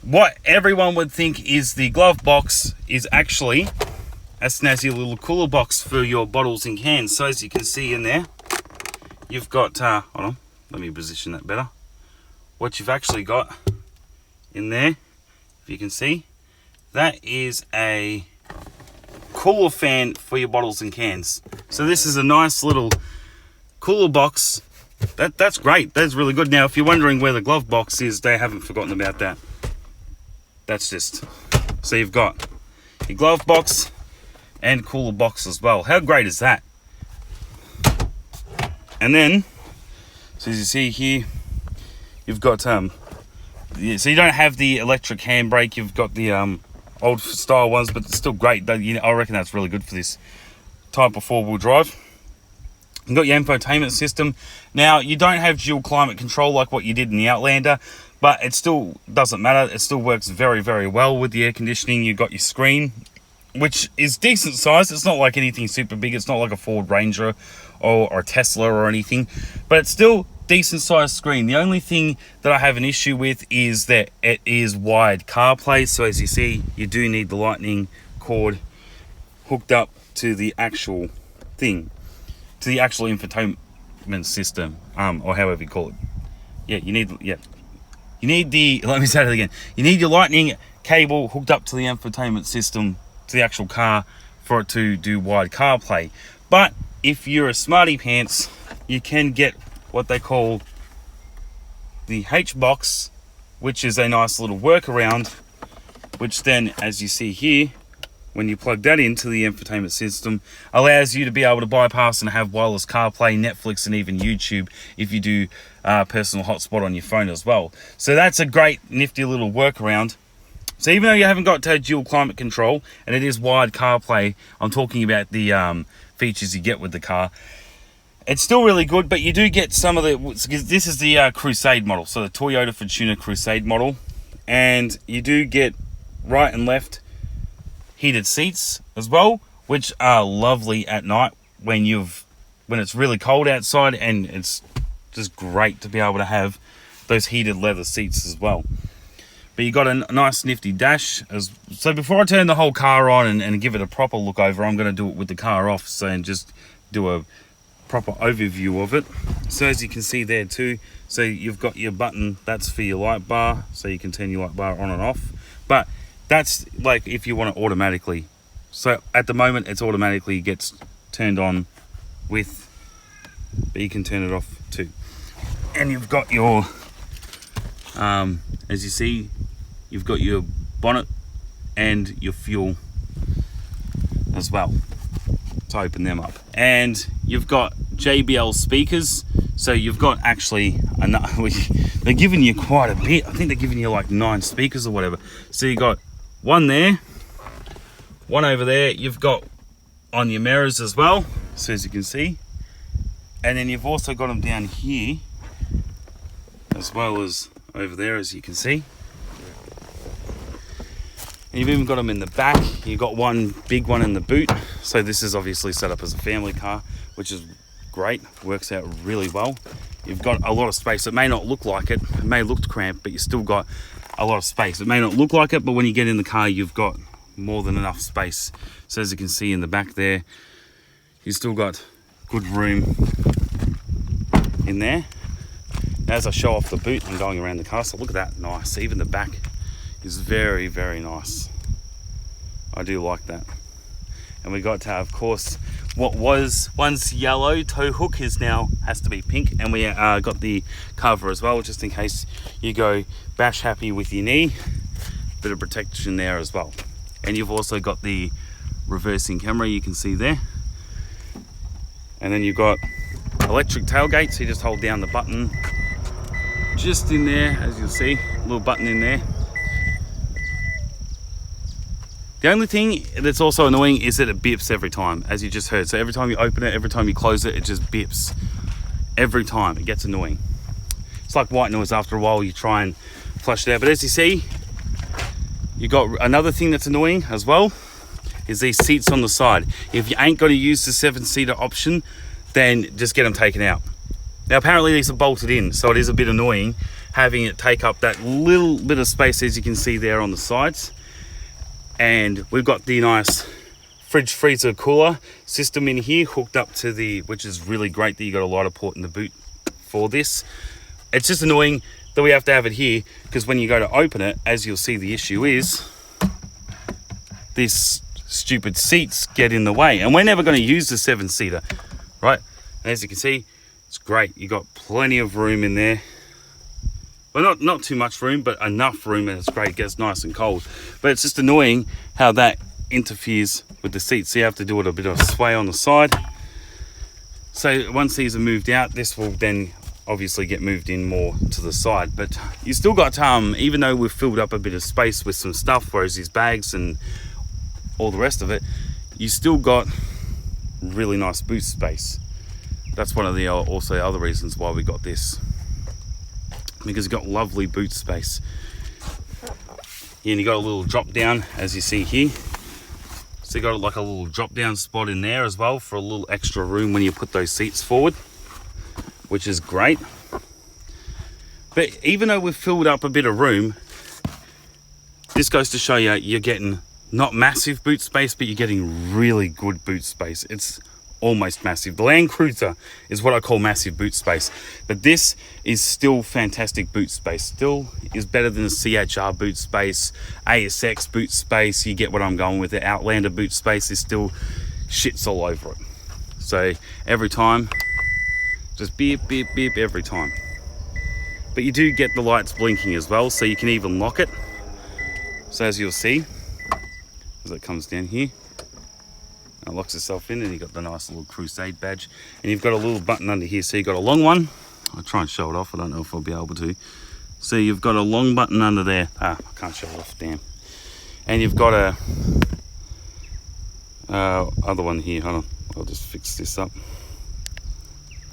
what everyone would think is the glove box is actually a snazzy little cooler box for your bottles and cans. So as you can see in there, you've got, hold on, let me position that better. What you've actually got in there, if you can see, that is a cooler fan for your bottles and cans. So this is a nice little cooler box. That's great. That's really good. Now, if you're wondering where the glove box is, they haven't forgotten about that. That's just, so you've got your glove box and cooler box as well. How great is that? And then, so as you see here, you've got, so you don't have the electric handbrake. You've got the old style ones, but it's still great. I reckon that's really good for this type of four-wheel drive. You've got your infotainment system. Now, you don't have dual climate control like what you did in the Outlander, but it still doesn't matter. It still works very, very well with the air conditioning. You've got your screen, which is decent size. It's not like anything super big. It's not like a Ford Ranger or a Tesla or anything, but it's still decent sized screen. The only thing that I have an issue with is that it is wired CarPlay. So as you see, you do need the lightning cord hooked up to the actual thing, to the actual infotainment system, or however you call it. You need the, let me say it again. You need your lightning cable hooked up to the infotainment system, to the actual car, for it to do wired CarPlay. But if you're a smarty pants, you can get what they call the H-Box, which is a nice little workaround, which then, as you see here, when you plug that into the infotainment system, allows you to be able to bypass and have wireless CarPlay, Netflix, and even YouTube if you do personal hotspot on your phone as well. So that's a great nifty little workaround. So even though you haven't got dual climate control and it is wired CarPlay, I'm talking about the features you get with the car. It's still really good, but you do get some of the, this is the Crusade model, so the Toyota Fortuner Crusade model, and you do get right and left heated seats as well, which are lovely at night when it's really cold outside, and it's just great to be able to have those heated leather seats as well. But you got a nice nifty dash. So before I turn the whole car on and give it a proper look over, I'm going to do it with the car off, so and just do a proper overview of it. So as you can see there too, so you've got your button, that's for your light bar, so you can turn your light bar on and off. But that's like if you want it automatically. So at the moment it's automatically gets turned on with, but you can turn it off too. And you've got your as you see, you've got your bonnet and your fuel as well to open them up. And you've got JBL speakers, so you've got actually enough. They're giving you quite a bit. I think they're giving you like 9 speakers or whatever. So you got one there, one over there, you've got on your mirrors as well, so as you can see, and then you've also got them down here as well as over there, as you can see. And you've even got them in the back. You've got one big one in the boot. So this is obviously set up as a family car, which is great. Works out really well. You've got a lot of space. It may not look like it. It may look cramped, but you still got a lot of space. It may not look like it, but when you get in the car, you've got more than enough space. So as you can see in the back there, you've still got good room in there. As I show off the boot and going around the car, so look at that, nice. Even the back is very, very nice. I do like that. And we got to have, of course, what was once yellow tow hook is now has to be pink, and we got the cover as well, just in case you go bash happy with your knee. Bit of protection there as well. And you've also got the reversing camera, you can see there. And then you've got electric tailgate, so you just hold down the button just in there, as you'll see, a little button in there. The only thing that's also annoying is that it beeps every time, as you just heard. So every time you open it, every time you close it, it just beeps. Every time, it gets annoying. It's like white noise after a while, you try and flush it out. But as you see, you got another thing that's annoying as well, is these seats on the side. If you ain't gonna use the 7-seater option, then just get them taken out. Now apparently these are bolted in, so it is a bit annoying having it take up that little bit of space, as you can see there on the sides. And we've got the nice fridge freezer cooler system in here hooked up to the, which is really great that you got a lighter port in the boot for this. It's just annoying that we have to have it here, because when you go to open it, as you'll see, the issue is these stupid seats get in the way, and we're never going to use the 7-seater, right? And as you can see, it's great. You got plenty of room in there. Well, not too much room, but enough room, and it's great. It gets nice and cold. But it's just annoying how that interferes with the seats. So you have to do it a bit of a sway on the side. So once these are moved out, this will then obviously get moved in more to the side. But you still got, even though we've filled up a bit of space with some stuff, whereas these bags and all the rest of it, you still got really nice boot space. that's one of the also other reasons why we got this, because it's got lovely boot space. And you got a little drop down, as you see here. So you got like a little drop down spot in there as well for a little extra room when you put those seats forward, which is great. But even though we've filled up a bit of room, this goes to show you, you're getting not massive boot space, but you're getting really good boot space. It's almost massive. The Land Cruiser is what I call massive boot space, but this is still fantastic boot space. Still is better than the CHR boot space, ASX boot space. You get what I'm going with. The Outlander boot space is still shits all over it. So every time, just beep, beep, beep every time. But you do get the lights blinking as well, so you can even lock it. So as you'll see, as it comes down here, it locks itself in, and you've got the nice little Crusade badge. And you've got a little button under here, so you've got a long one. I'll try and show it off. I don't know if I'll be able to. So you've got a long button under there. I can't show it off, damn. And you've got a other one here. Hold on, I'll just fix this up.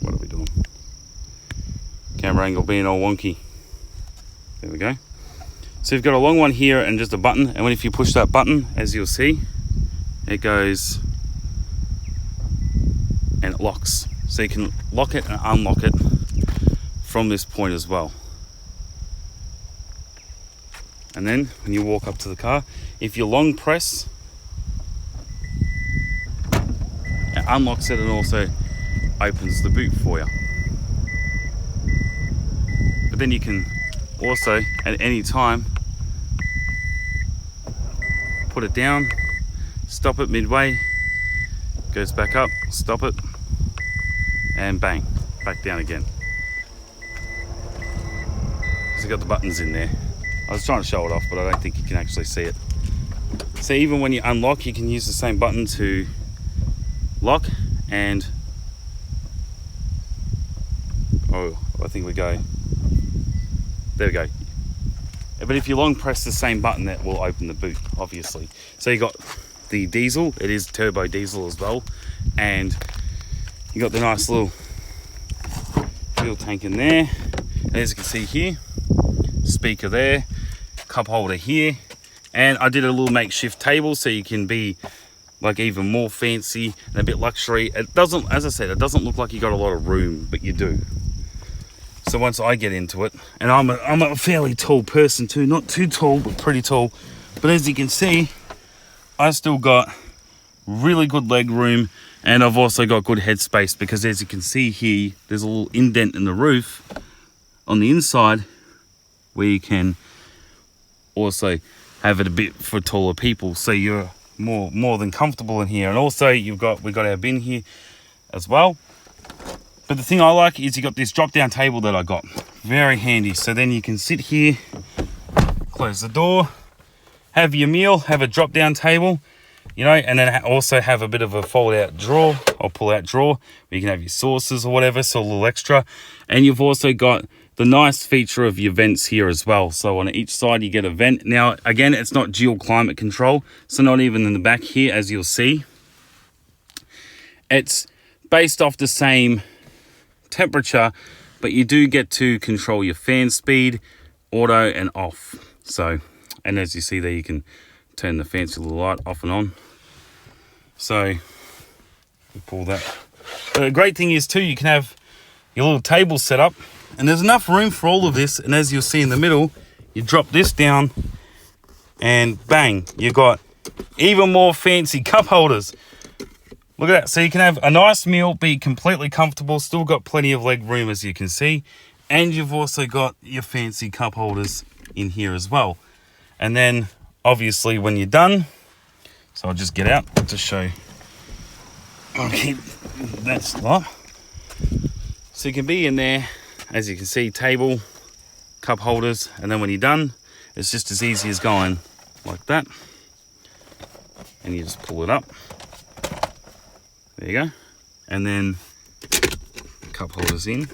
What are we doing? Camera angle being all wonky. There we go. So you've got a long one here and just a button. And if you push that button, as you'll see, it goes and it locks. So you can lock it and unlock it from this point as well. And then when you walk up to the car, if you long press, it unlocks it and also opens the boot for you. But then you can also at any time put it down, stop it midway, goes back up, stop it, and bang, back down again. So you've got the buttons in there. I was trying to show it off, but I don't think you can actually see it. So even when you unlock, you can use the same button to lock, and I think we go, there we go. But if you long press the same button, that will open the boot, obviously. So you got the diesel, it is turbo diesel as well, and you got the nice little fuel tank in there. And as you can see here, speaker there, cup holder here, and I did a little makeshift table so you can be like even more fancy and a bit luxury. It doesn't, as I said, it doesn't look like you got a lot of room, but you do. So once I get into it, and I'm a fairly tall person too, not too tall, but pretty tall. But as you can see, I still got really good leg room, and I've also got good headspace, because as you can see here, there's a little indent in the roof on the inside where you can also have it a bit for taller people, so you're more than comfortable in here. And also we got our bin here as well. But the thing I like is you got this drop down table that I got, very handy. So then you can sit here, close the door, have your meal, have a drop down table, you know, and then also have a bit of a fold out drawer or pull out drawer where you can have your sauces or whatever, so a little extra. And you've also got the nice feature of your vents here as well. So on each side you get a vent. Now again, it's not dual climate control, so not even in the back here, as you'll see. It's based off the same temperature, but you do get to control your fan speed, auto and off. So, and as you see there, you can turn the fancy little light off and on. So you pull that. But the great thing is too, you can have your little table set up, and there's enough room for all of this. And as you'll see in the middle, you drop this down and bang, you got even more fancy cup holders. Look at that. So you can have a nice meal, be completely comfortable, still got plenty of leg room, as you can see. And you've also got your fancy cup holders in here as well. And then obviously when you're done, so I'll just get out to show you. I'll keep that slot. So you can be in there, as you can see, table, cup holders, and then when you're done, it's just as easy as going like that. And you just pull it up. There you go. And then cup holders in.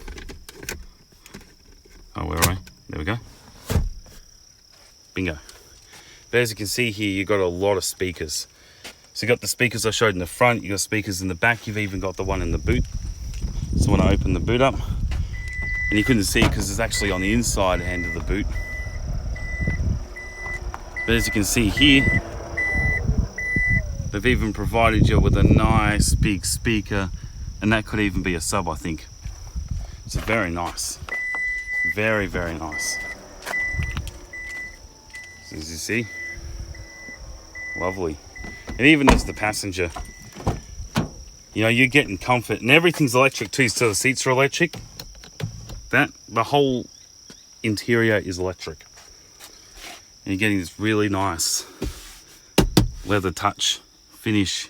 Oh, where are I? There we go. Bingo. But as you can see here, you've got a lot of speakers. So you've got the speakers I showed in the front, you've got speakers in the back, you've even got the one in the boot. So when I open the boot up, and you couldn't see it because it's actually on the inside end of the boot. But as you can see here, they've even provided you with a nice big speaker, and that could even be a sub, I think. It's very nice. Very, very nice. So as you see, lovely. And even as the passenger, you know, you're getting comfort, and everything's electric too, so the seats are electric. The whole interior is electric. And you're getting this really nice leather touch finish.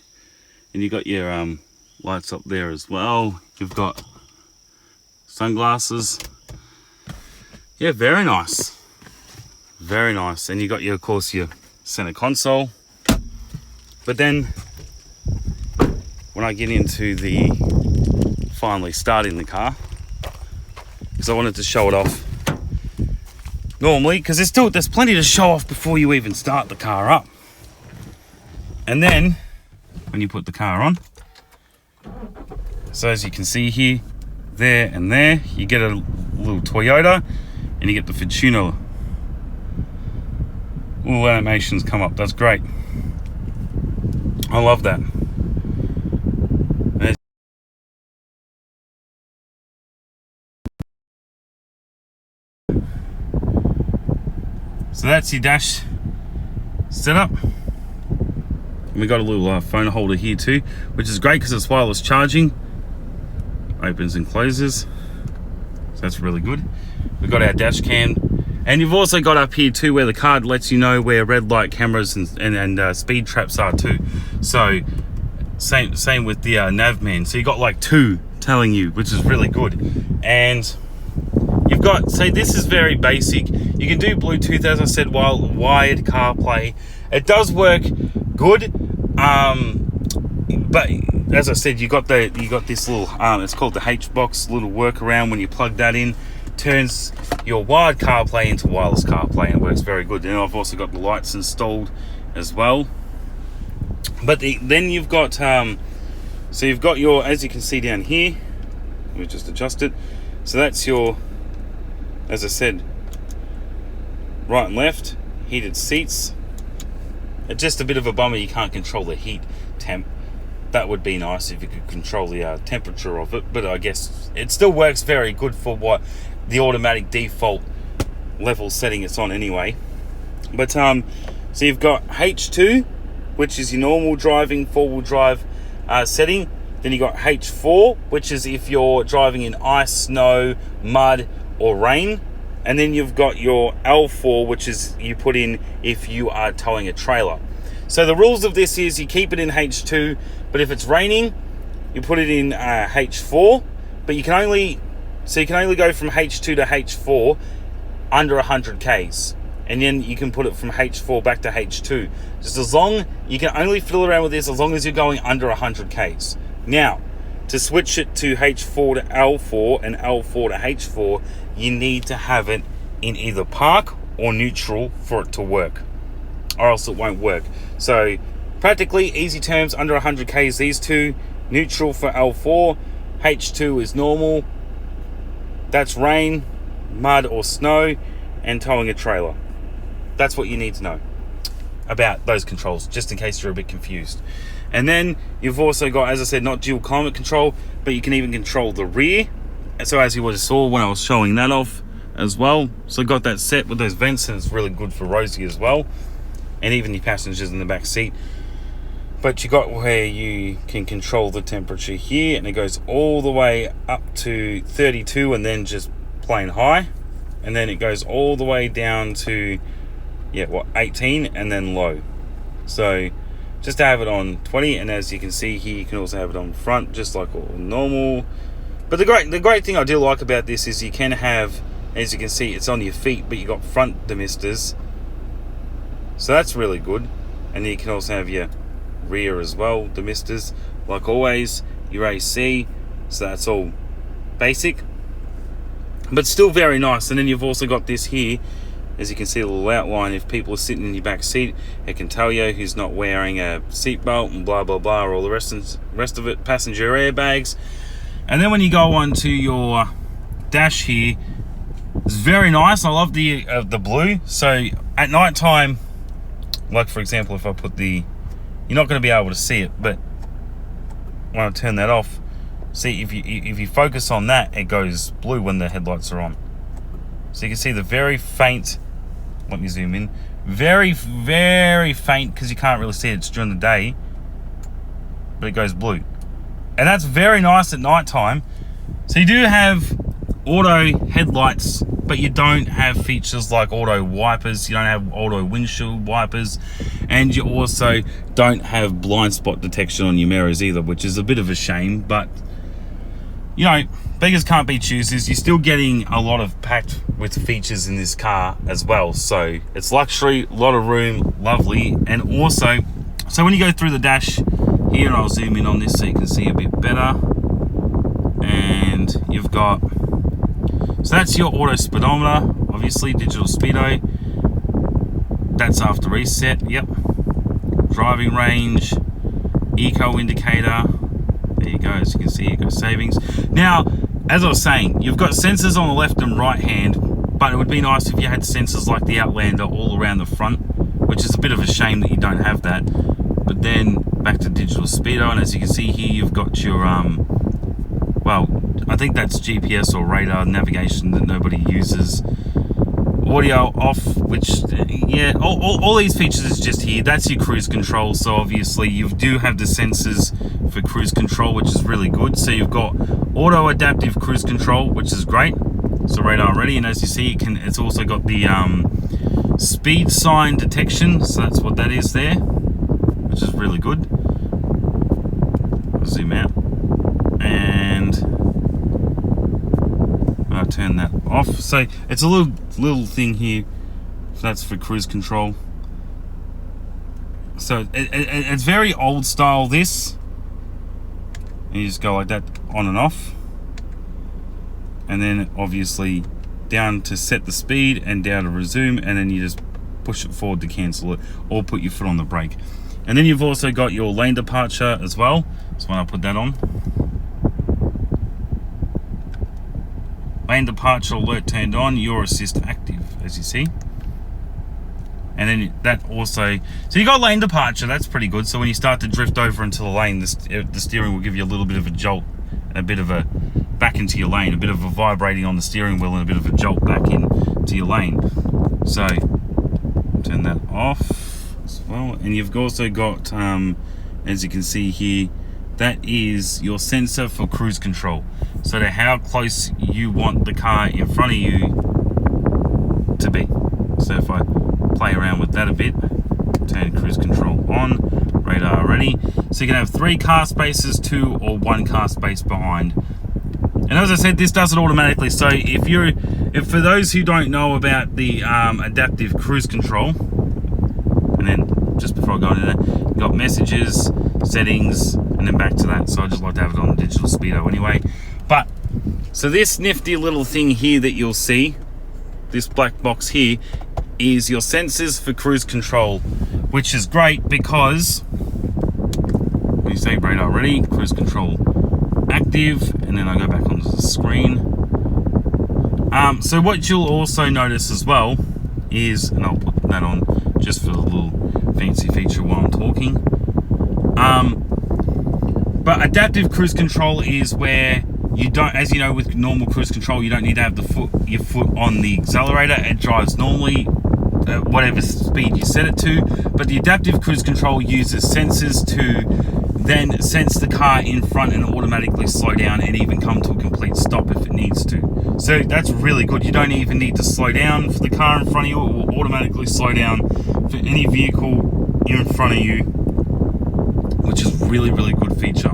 And you got your lights up there as well. You've got sunglasses. Yeah, very nice. Very nice. And you got your, of course, your center console. But then when I get into the finally starting the car, because I wanted to show it off normally, because there's plenty to show off before you even start the car up. And then when you put the car on, so as you can see here, there and there, you get a little Toyota and you get the Fortuner. Little animations come up. That's great. I love that. So that's your dash setup. And we got a little phone holder here too, which is great because it's wireless charging. Opens and closes. So that's really good. We've got our dash cam. And you've also got up here too where the card lets you know where red light cameras and speed traps are too. So same with the Navman. So you got like two telling you, which is really good. And you've got, say this is very basic. You can do Bluetooth, as I said, wired CarPlay. It does work good. But as I said, you got this little it's called the H-box little workaround. When you plug that in, turns your wired CarPlay into wireless CarPlay, and it works very good. And I've also got the lights installed as well. But then you've got so you've got your, as you can see down here, let me just adjust it. So that's your, as I said, right and left, heated seats. It's just a bit of a bummer you can't control the heat temp. That would be nice if you could control the temperature of it, but I guess it still works very good for what the automatic default level setting it's on anyway. But so you've got H2, which is your normal driving, four-wheel drive setting. Then you got H4, which is if you're driving in ice, snow, mud, or rain. And then you've got your L4, which is you put in if you are towing a trailer. So the rules of this is you keep it in H2, but if it's raining, you put it in H4. But you can only go from H2 to H4 under 100 Ks. And then you can put it from H4 back to H2. Just as long, you can only fiddle around with this as long as you're going under 100 Ks. Now, to switch it to H4 to L4 and L4 to H4, you need to have it in either park or neutral for it to work, or else it won't work. So practically easy terms, under 100 Ks, these two, neutral for L4, H2 is normal, that's rain, mud or snow, and towing a trailer. That's what you need to know about those controls, just in case you're a bit confused. And then you've also got, as I said, not dual climate control, but you can even control the rear. And so as you just saw when I was showing that off as well. So got that set with those vents, and it's really good for Rosie as well. And even the passengers in the back seat. But you got where you can control the temperature here, and it goes all the way up to 32 and then just plain high. And then it goes all the way down to, 18 and then low. So just to have it on 20, and as you can see here, you can also have it on front, just like all normal. But the great thing I do like about this is you can have, as you can see, it's on your feet, but you got front demisters. So that's really good. And then you can also have your rear as well, demisters, like always, your AC. So that's all basic, but still very nice. And then you've also got this here, as you can see, a little outline. If people are sitting in your back seat, it can tell you who's not wearing a seatbelt and blah blah blah, or all the rest of it. Passenger airbags, And then when you go onto your dash here, it's very nice. I love the blue. So at night time, like for example, if I put the, you're not going to be able to see it, but when I turn that off, see if you focus on that, it goes blue when the headlights are on. So you can see the very faint, let me zoom in, very faint, because you can't really see it, it's during the day, but it goes blue. And that's very nice at night time. So you do have auto headlights, but you don't have features like auto wipers, you don't have auto windshield wipers, and you also don't have blind spot detection on your mirrors either, which is a bit of a shame. But you know, beggars can't be choosers. You're still getting a lot of packed with features in this car as well. So it's luxury, a lot of room, lovely. And also, so when you go through the dash here, I'll zoom in on this so you can see a bit better. And you've got, so that's your auto speedometer, obviously digital speedo. That's after reset, yep. Driving range, eco indicator. There you go, as you can see, you've got savings. Now, as I was saying, you've got sensors on the left and right hand, but it would be nice if you had sensors like the Outlander all around the front, which is a bit of a shame that you don't have that. But then back to digital speedo, and as you can see here, you've got your well, I think that's GPS or radar navigation that nobody uses. Audio off, which, yeah, all these features is just here. That's your cruise control. So obviously you do have the sensors for cruise control, which is really good. So you've got auto adaptive cruise control, which is great. So radar ready, and as you see, it's also got the speed sign detection. So that's what that is there, which is really good. I'll zoom out, and I'll turn that off. So it's a little thing here, that's for cruise control. So it's very old style, this, and you just go like that on and off, and then obviously down to set the speed and down to resume, and then you just push it forward to cancel it or put your foot on the brake. And then you've also got your lane departure as well. So when I put that on, lane departure alert turned on, your assist active, as you see. And then that also, so you got lane departure, that's pretty good. So when you start to drift over into the lane, the steering will give you a little bit of a jolt, and a bit of a back into your lane, a bit of a vibrating on the steering wheel, and a bit of a jolt back into your lane. So turn that off as well. And you've also got, as you can see here, that is your sensor for cruise control. So to how close you want the car in front of you to be. So if I play around with that a bit, turn cruise control on, radar ready. So you can have 3 car spaces, 2 or 1 car space behind. And as I said, this does it automatically. So if for those who don't know about the adaptive cruise control, and then just before I go into that, you've got messages, settings, and then back to that. So I just like to have it on the digital speedo anyway. But so this nifty little thing here that you'll see, this black box here, is your sensors for cruise control, which is great because when you say radar ready, cruise control active, and then I go back onto the screen. So what you'll also notice as well is, and I'll put that on just for the little fancy feature while I'm talking. But adaptive cruise control is where you don't, as you know, with normal cruise control, you don't need to have your foot on the accelerator. It drives normally at whatever speed you set it to. But the adaptive cruise control uses sensors to then sense the car in front and automatically slow down and even come to a complete stop if it needs to. So that's really good. You don't even need to slow down for the car in front of you. It will automatically slow down for any vehicle in front of you, which is really good feature.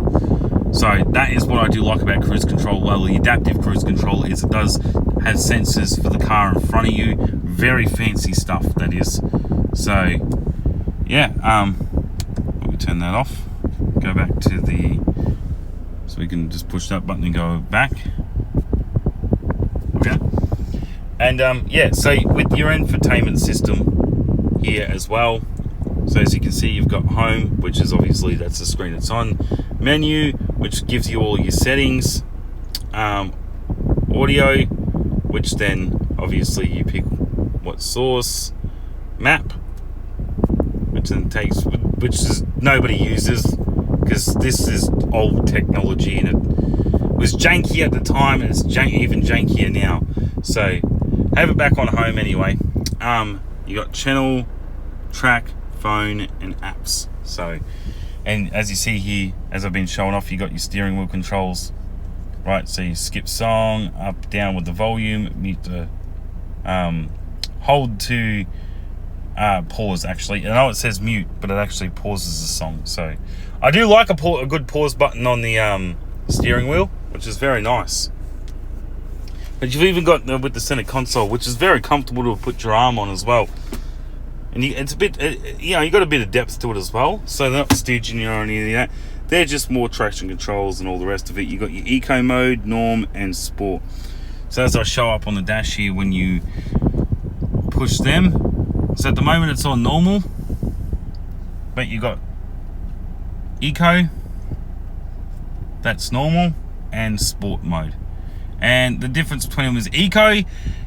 So that is what I do like about cruise control. Well, the adaptive cruise control is it does have sensors for the car in front of you. Very fancy stuff, that is. So yeah, let me turn that off. Go back to the, so we can just push that button and go back. Okay. And yeah, so with your infotainment system here as well, so as you can see, you've got home, which is obviously, that's the screen it's on. Menu, which gives you all your settings. audio, which then obviously you pick what source, map, which then takes, which is nobody uses because this is old technology and it was janky at the time and it's even jankier now. So have it back on home anyway. You got channel, track, phone, and apps. So, and as you see here, as I've been showing off, you got your steering wheel controls, right? So you skip song, up, down with the volume, mute the, hold to pause. Actually, I know it says mute, but it actually pauses the song. So I do like a good pause button on the steering wheel, which is very nice. But you've even got with the center console, which is very comfortable to put your arm on as well. And it's a bit, you know, you got a bit of depth to it as well. So they're not stooging you or anything like that. They're just more traction controls and all the rest of it. You got your eco mode, norm, and sport. So as I show up on the dash here, when you push them, so at the moment it's on normal, but you got eco, that's normal, and sport mode. And the difference between them is eco,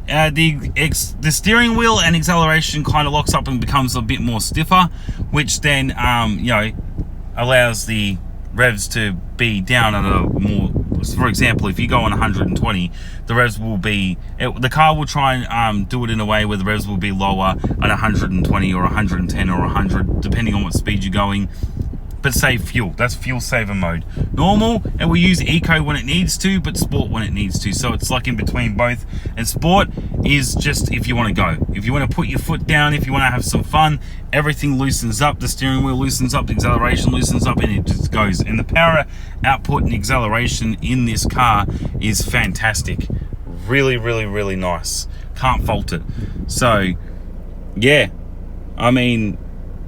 the steering wheel and acceleration kind of locks up and becomes a bit more stiffer, which then you know, allows the revs to be down at a more, for example, if you go on 120, the revs will be, the car will try and do it in a way where the revs will be lower at 120 or 110 or 100, depending on what speed you're going. But save fuel, that's fuel saver mode. Normal, it will use eco when it needs to, but sport when it needs to. So it's like in between both. And sport is just if you want to go. If you want to put your foot down, if you want to have some fun, everything loosens up. The steering wheel loosens up, the acceleration loosens up, and it just goes. And the power output and acceleration in this car is fantastic. Really, really, really nice. Can't fault it. So, yeah, I mean,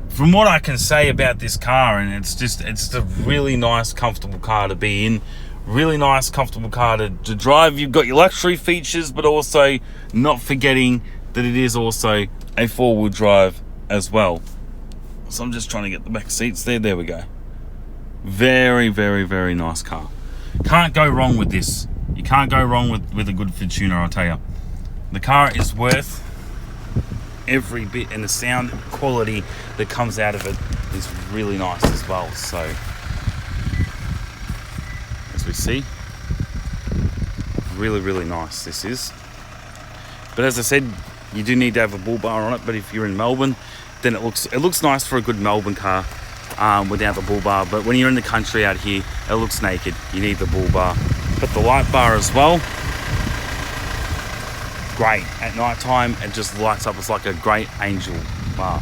from what I can say about this car, and it's a really nice, comfortable car to be in. Really nice, comfortable car to drive. You've got your luxury features, but also not forgetting that it is also a four-wheel drive as well. So I'm just trying to get the back seats there. There we go. Very, very, very nice car. Can't go wrong with this. You can't go wrong with a good Fortuner, I'll tell you. The car is worth every bit, and the sound quality that comes out of it is really nice as well. So as we see, really, really nice this is. But as I said, you do need to have a bull bar on it. But if you're in Melbourne, then it looks nice for a good Melbourne car without the bull bar. But when you're in the country out here, it looks naked. You need the bull bar. But the light bar as well, great. At night time, it just lights up. It's like a great angel bar.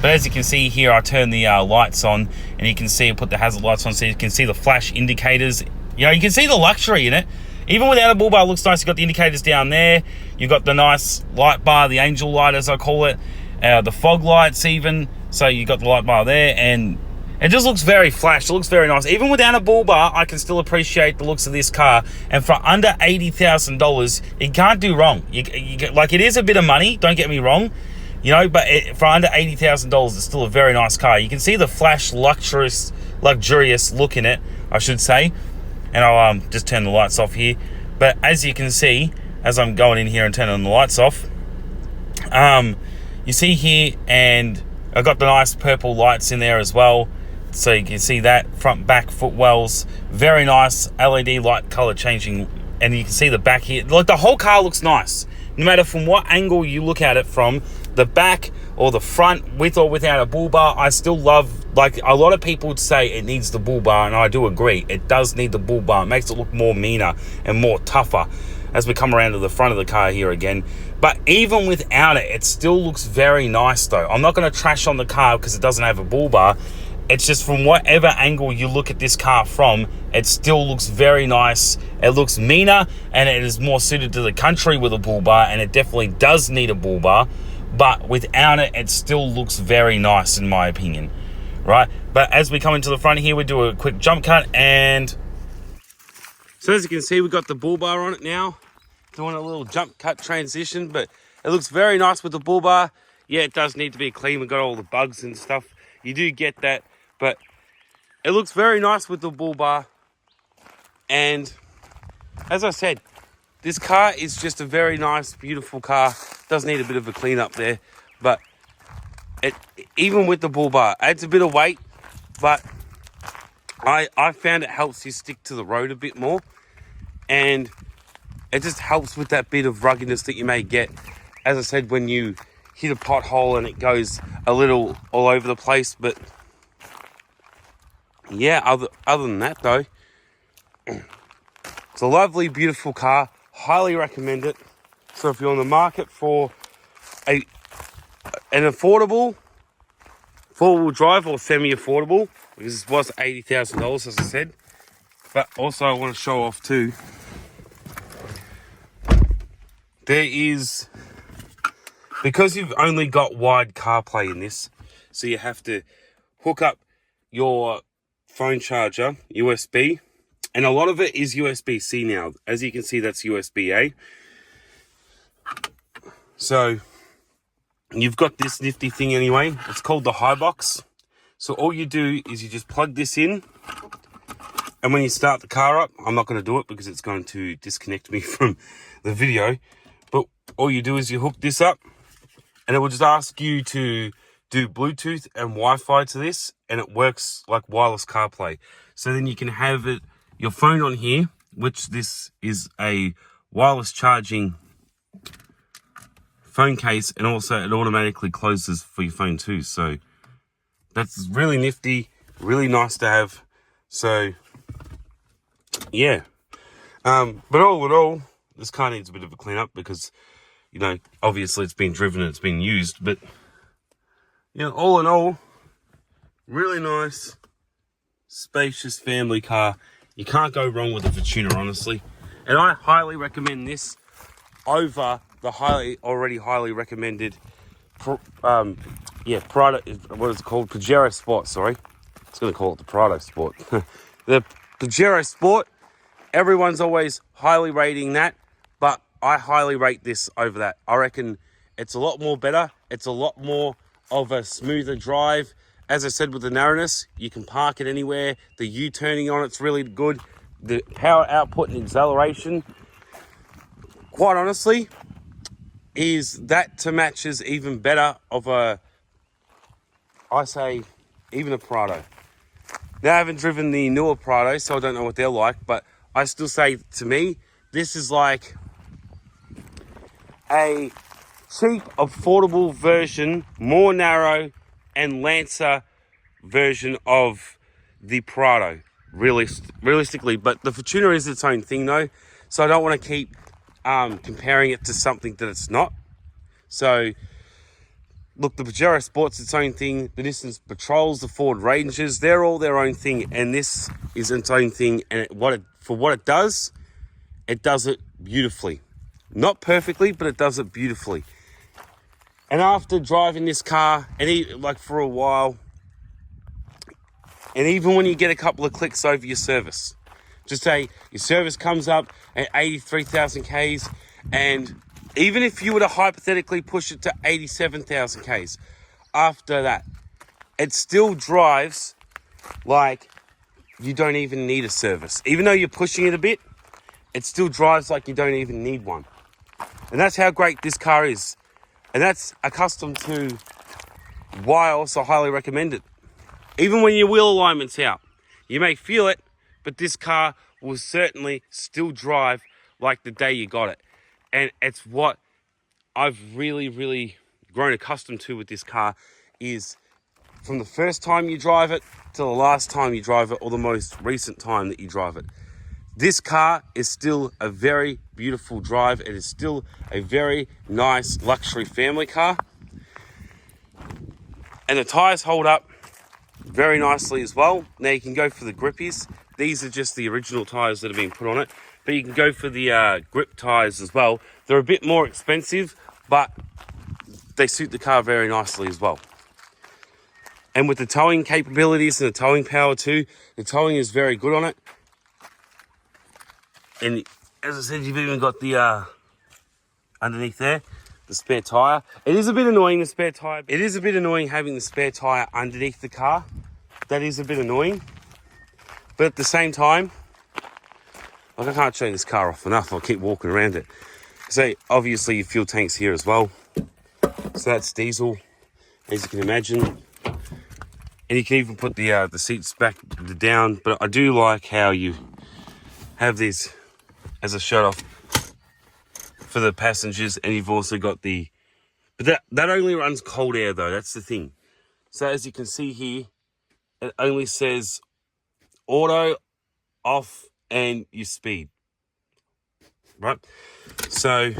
But as you can see here, I turn the lights on, and you can see I put the hazard lights on, so you can see the flash indicators. You know, you can see the luxury in it. Even without a bull bar, it looks nice. You've got the indicators down there. You've got the nice light bar, the angel light as I call it. The fog lights even. So you've got the light bar there, and it just looks very flash. It looks very nice. Even without a bull bar, I can still appreciate the looks of this car. And for under $80,000, you can't do wrong. You like, it is a bit of money, don't get me wrong, you know, but for under $80,000, it's still a very nice car. You can see the flash, luxurious look in it, I should say. And I'll just turn the lights off here. But as you can see, as I'm going in here and turning the lights off, you see here, and I've got the nice purple lights in there as well. So you can see that front, back, footwells, very nice LED light color changing, and you can see the back here. Like, the whole car looks nice, no matter from what angle you look at it from, the back or the front, with or without a bull bar. I still love, like, a lot of people would say it needs the bull bar, and I do agree, it does need the bull bar. It makes it look more meaner and more tougher as we come around to the front of the car here again. But even without it, it still looks very nice though. I'm not going to trash on the car because it doesn't have a bull bar. It's just from whatever angle you look at this car from, it still looks very nice. It looks meaner, and it is more suited to the country with a bull bar, and it definitely does need a bull bar. But without it, it still looks very nice in my opinion, right? But as we come into the front here, we do a quick jump cut, and so as you can see, we've got the bull bar on it now. Doing a little jump cut transition, but it looks very nice with the bull bar. Yeah, it does need to be clean. We've got all the bugs and stuff. You do get that. But it looks very nice with the bull bar. And as I said, this car is just a very nice, beautiful car. Does need a bit of a clean up there, but it, even with the bull bar, adds a bit of weight, but I found it helps you stick to the road a bit more, and it just helps with that bit of ruggedness that you may get, as I said, when you hit a pothole and it goes a little all over the place. But yeah, other than that though, it's a lovely, beautiful car. Highly recommend it. So if you're on the market for an affordable four-wheel drive or semi-affordable, because it was $80,000, as I said, but also I want to show off too, there is, because you've only got wide CarPlay in this, so you have to hook up your phone charger, USB, and a lot of it is USB-C now. As you can see, that's USB-A. So you've got this nifty thing anyway. It's called the Highbox. So all you do is you just plug this in, and when you start the car up, I'm not going to do it because it's going to disconnect me from the video, but all you do is you hook this up, and it will just ask you to do Bluetooth and Wi-Fi to this, and it works like wireless CarPlay. So then you can have it, your phone on here, which this is a wireless charging phone case, and also it automatically closes for your phone too. So that's really nifty, really nice to have. So yeah, but all in all, this car needs a bit of a clean up because, you know, obviously it's been driven and it's been used, but you know, all in all, really nice, spacious family car. You can't go wrong with a Fortuner, honestly. And I highly recommend this over the already highly recommended, Prado, what is it called? Pajero Sport, sorry. I was going to call it the Prado Sport. The Pajero Sport, everyone's always highly rating that, but I highly rate this over that. I reckon it's a lot more better. It's a lot more of a smoother drive. As I said, with the narrowness, you can park it anywhere. The U-turning on it's really good. The power output and acceleration, quite honestly, is that to match is even better of a, I say, even a Prado. Now, I haven't driven the newer Prado, so I don't know what they're like, but I still say, to me, this is like a cheap, affordable version, more narrow and Lancer version of the Prado, realistically. But the Fortuner is its own thing though, so I don't want to keep comparing it to something that it's not. So look, the Pajero Sport's its own thing, the Nissan Patrols, the Ford Rangers, they're all their own thing, and this is its own thing. And for what it does it beautifully. Not perfectly, but it does it beautifully. And after driving this car, and like for a while, and even when you get a couple of clicks over your service, just say your service comes up at 83,000 Ks, and even if you were to hypothetically push it to 87,000 Ks, after that, it still drives like you don't even need a service. Even though you're pushing it a bit, it still drives like you don't even need one. And that's how great this car is. And that's accustomed to why I also highly recommend it. Even when your wheel alignment's out, you may feel it, but this car will certainly still drive like the day you got it. And it's what I've really, really grown accustomed to with this car, is from the first time you drive it to the last time you drive it, or the most recent time that you drive it. This car is still a very beautiful drive. It is still a very nice luxury family car. And the tyres hold up very nicely as well. Now you can go for the grippies. These are just the original tyres that have been put on it. But you can go for the grip tyres as well. They're a bit more expensive, but they suit the car very nicely as well. And with the towing capabilities and the towing power too, the towing is very good on it. And as I said, you've even got the underneath there, the spare tyre. It is a bit annoying, the spare tyre. It is a bit annoying having the spare tyre underneath the car. That is a bit annoying. But at the same time, Like, I can't show this car off enough. I'll keep walking around it. So obviously your fuel tank's here as well. So that's diesel, as you can imagine. And you can even put the seats back down. But I do like how you have these as a shut off for the passengers, and you've also got the, but that only runs cold air though. That's the thing. So as you can see here, it only says auto, off, and your speed. Right? So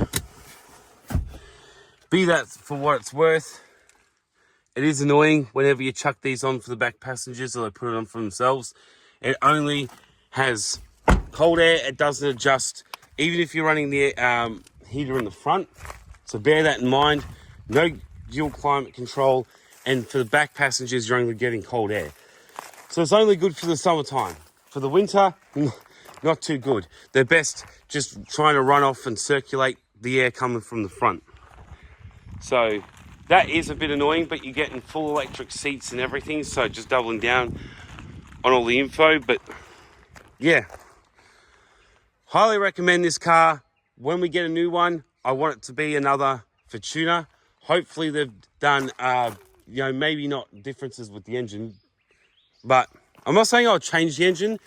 be that for what it's worth. It is annoying whenever you chuck these on for the back passengers or they put it on for themselves. It only has cold air. It doesn't adjust, even if you're running the heater in the front. So bear that in mind. No dual climate control. And for the back passengers, you're only getting cold air. So it's only good for the summertime. For the winter, not too good. They're best just trying to run off and circulate the air coming from the front. So that is a bit annoying, but you're getting full electric seats and everything. So just doubling down on all the info. But yeah, highly recommend this car. When we get a new one, I want it to be another Fortuner. Hopefully they've done, maybe not differences with the engine. But I'm not saying I'll change the engine,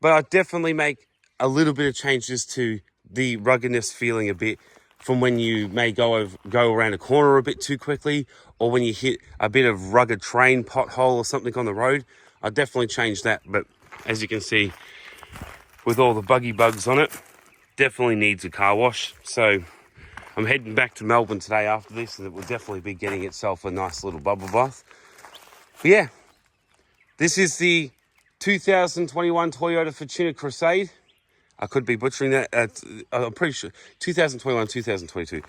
but I'll definitely make a little bit of changes to the ruggedness feeling a bit from when you may go around a corner a bit too quickly, or when you hit a bit of rugged terrain, pothole or something on the road. I'll definitely change that. But as you can see, with all the buggy bugs on it, definitely needs a car wash. So I'm heading back to Melbourne today after this, and it will definitely be getting itself a nice little bubble bath. But yeah, this is the 2021 Toyota Fortuner Crusade. I could be butchering that. I'm pretty sure 2021, 2022.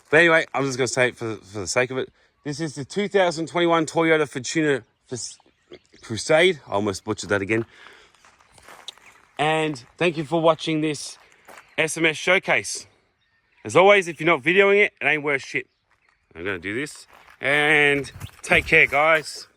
But anyway, I'm just going to say it for the sake of it. This is the 2021 Toyota Fortuner Crusade. I almost butchered that again. And thank you for watching this SMS showcase. As always, if you're not videoing it, it ain't worth shit. I'm going to do this. And take care, guys.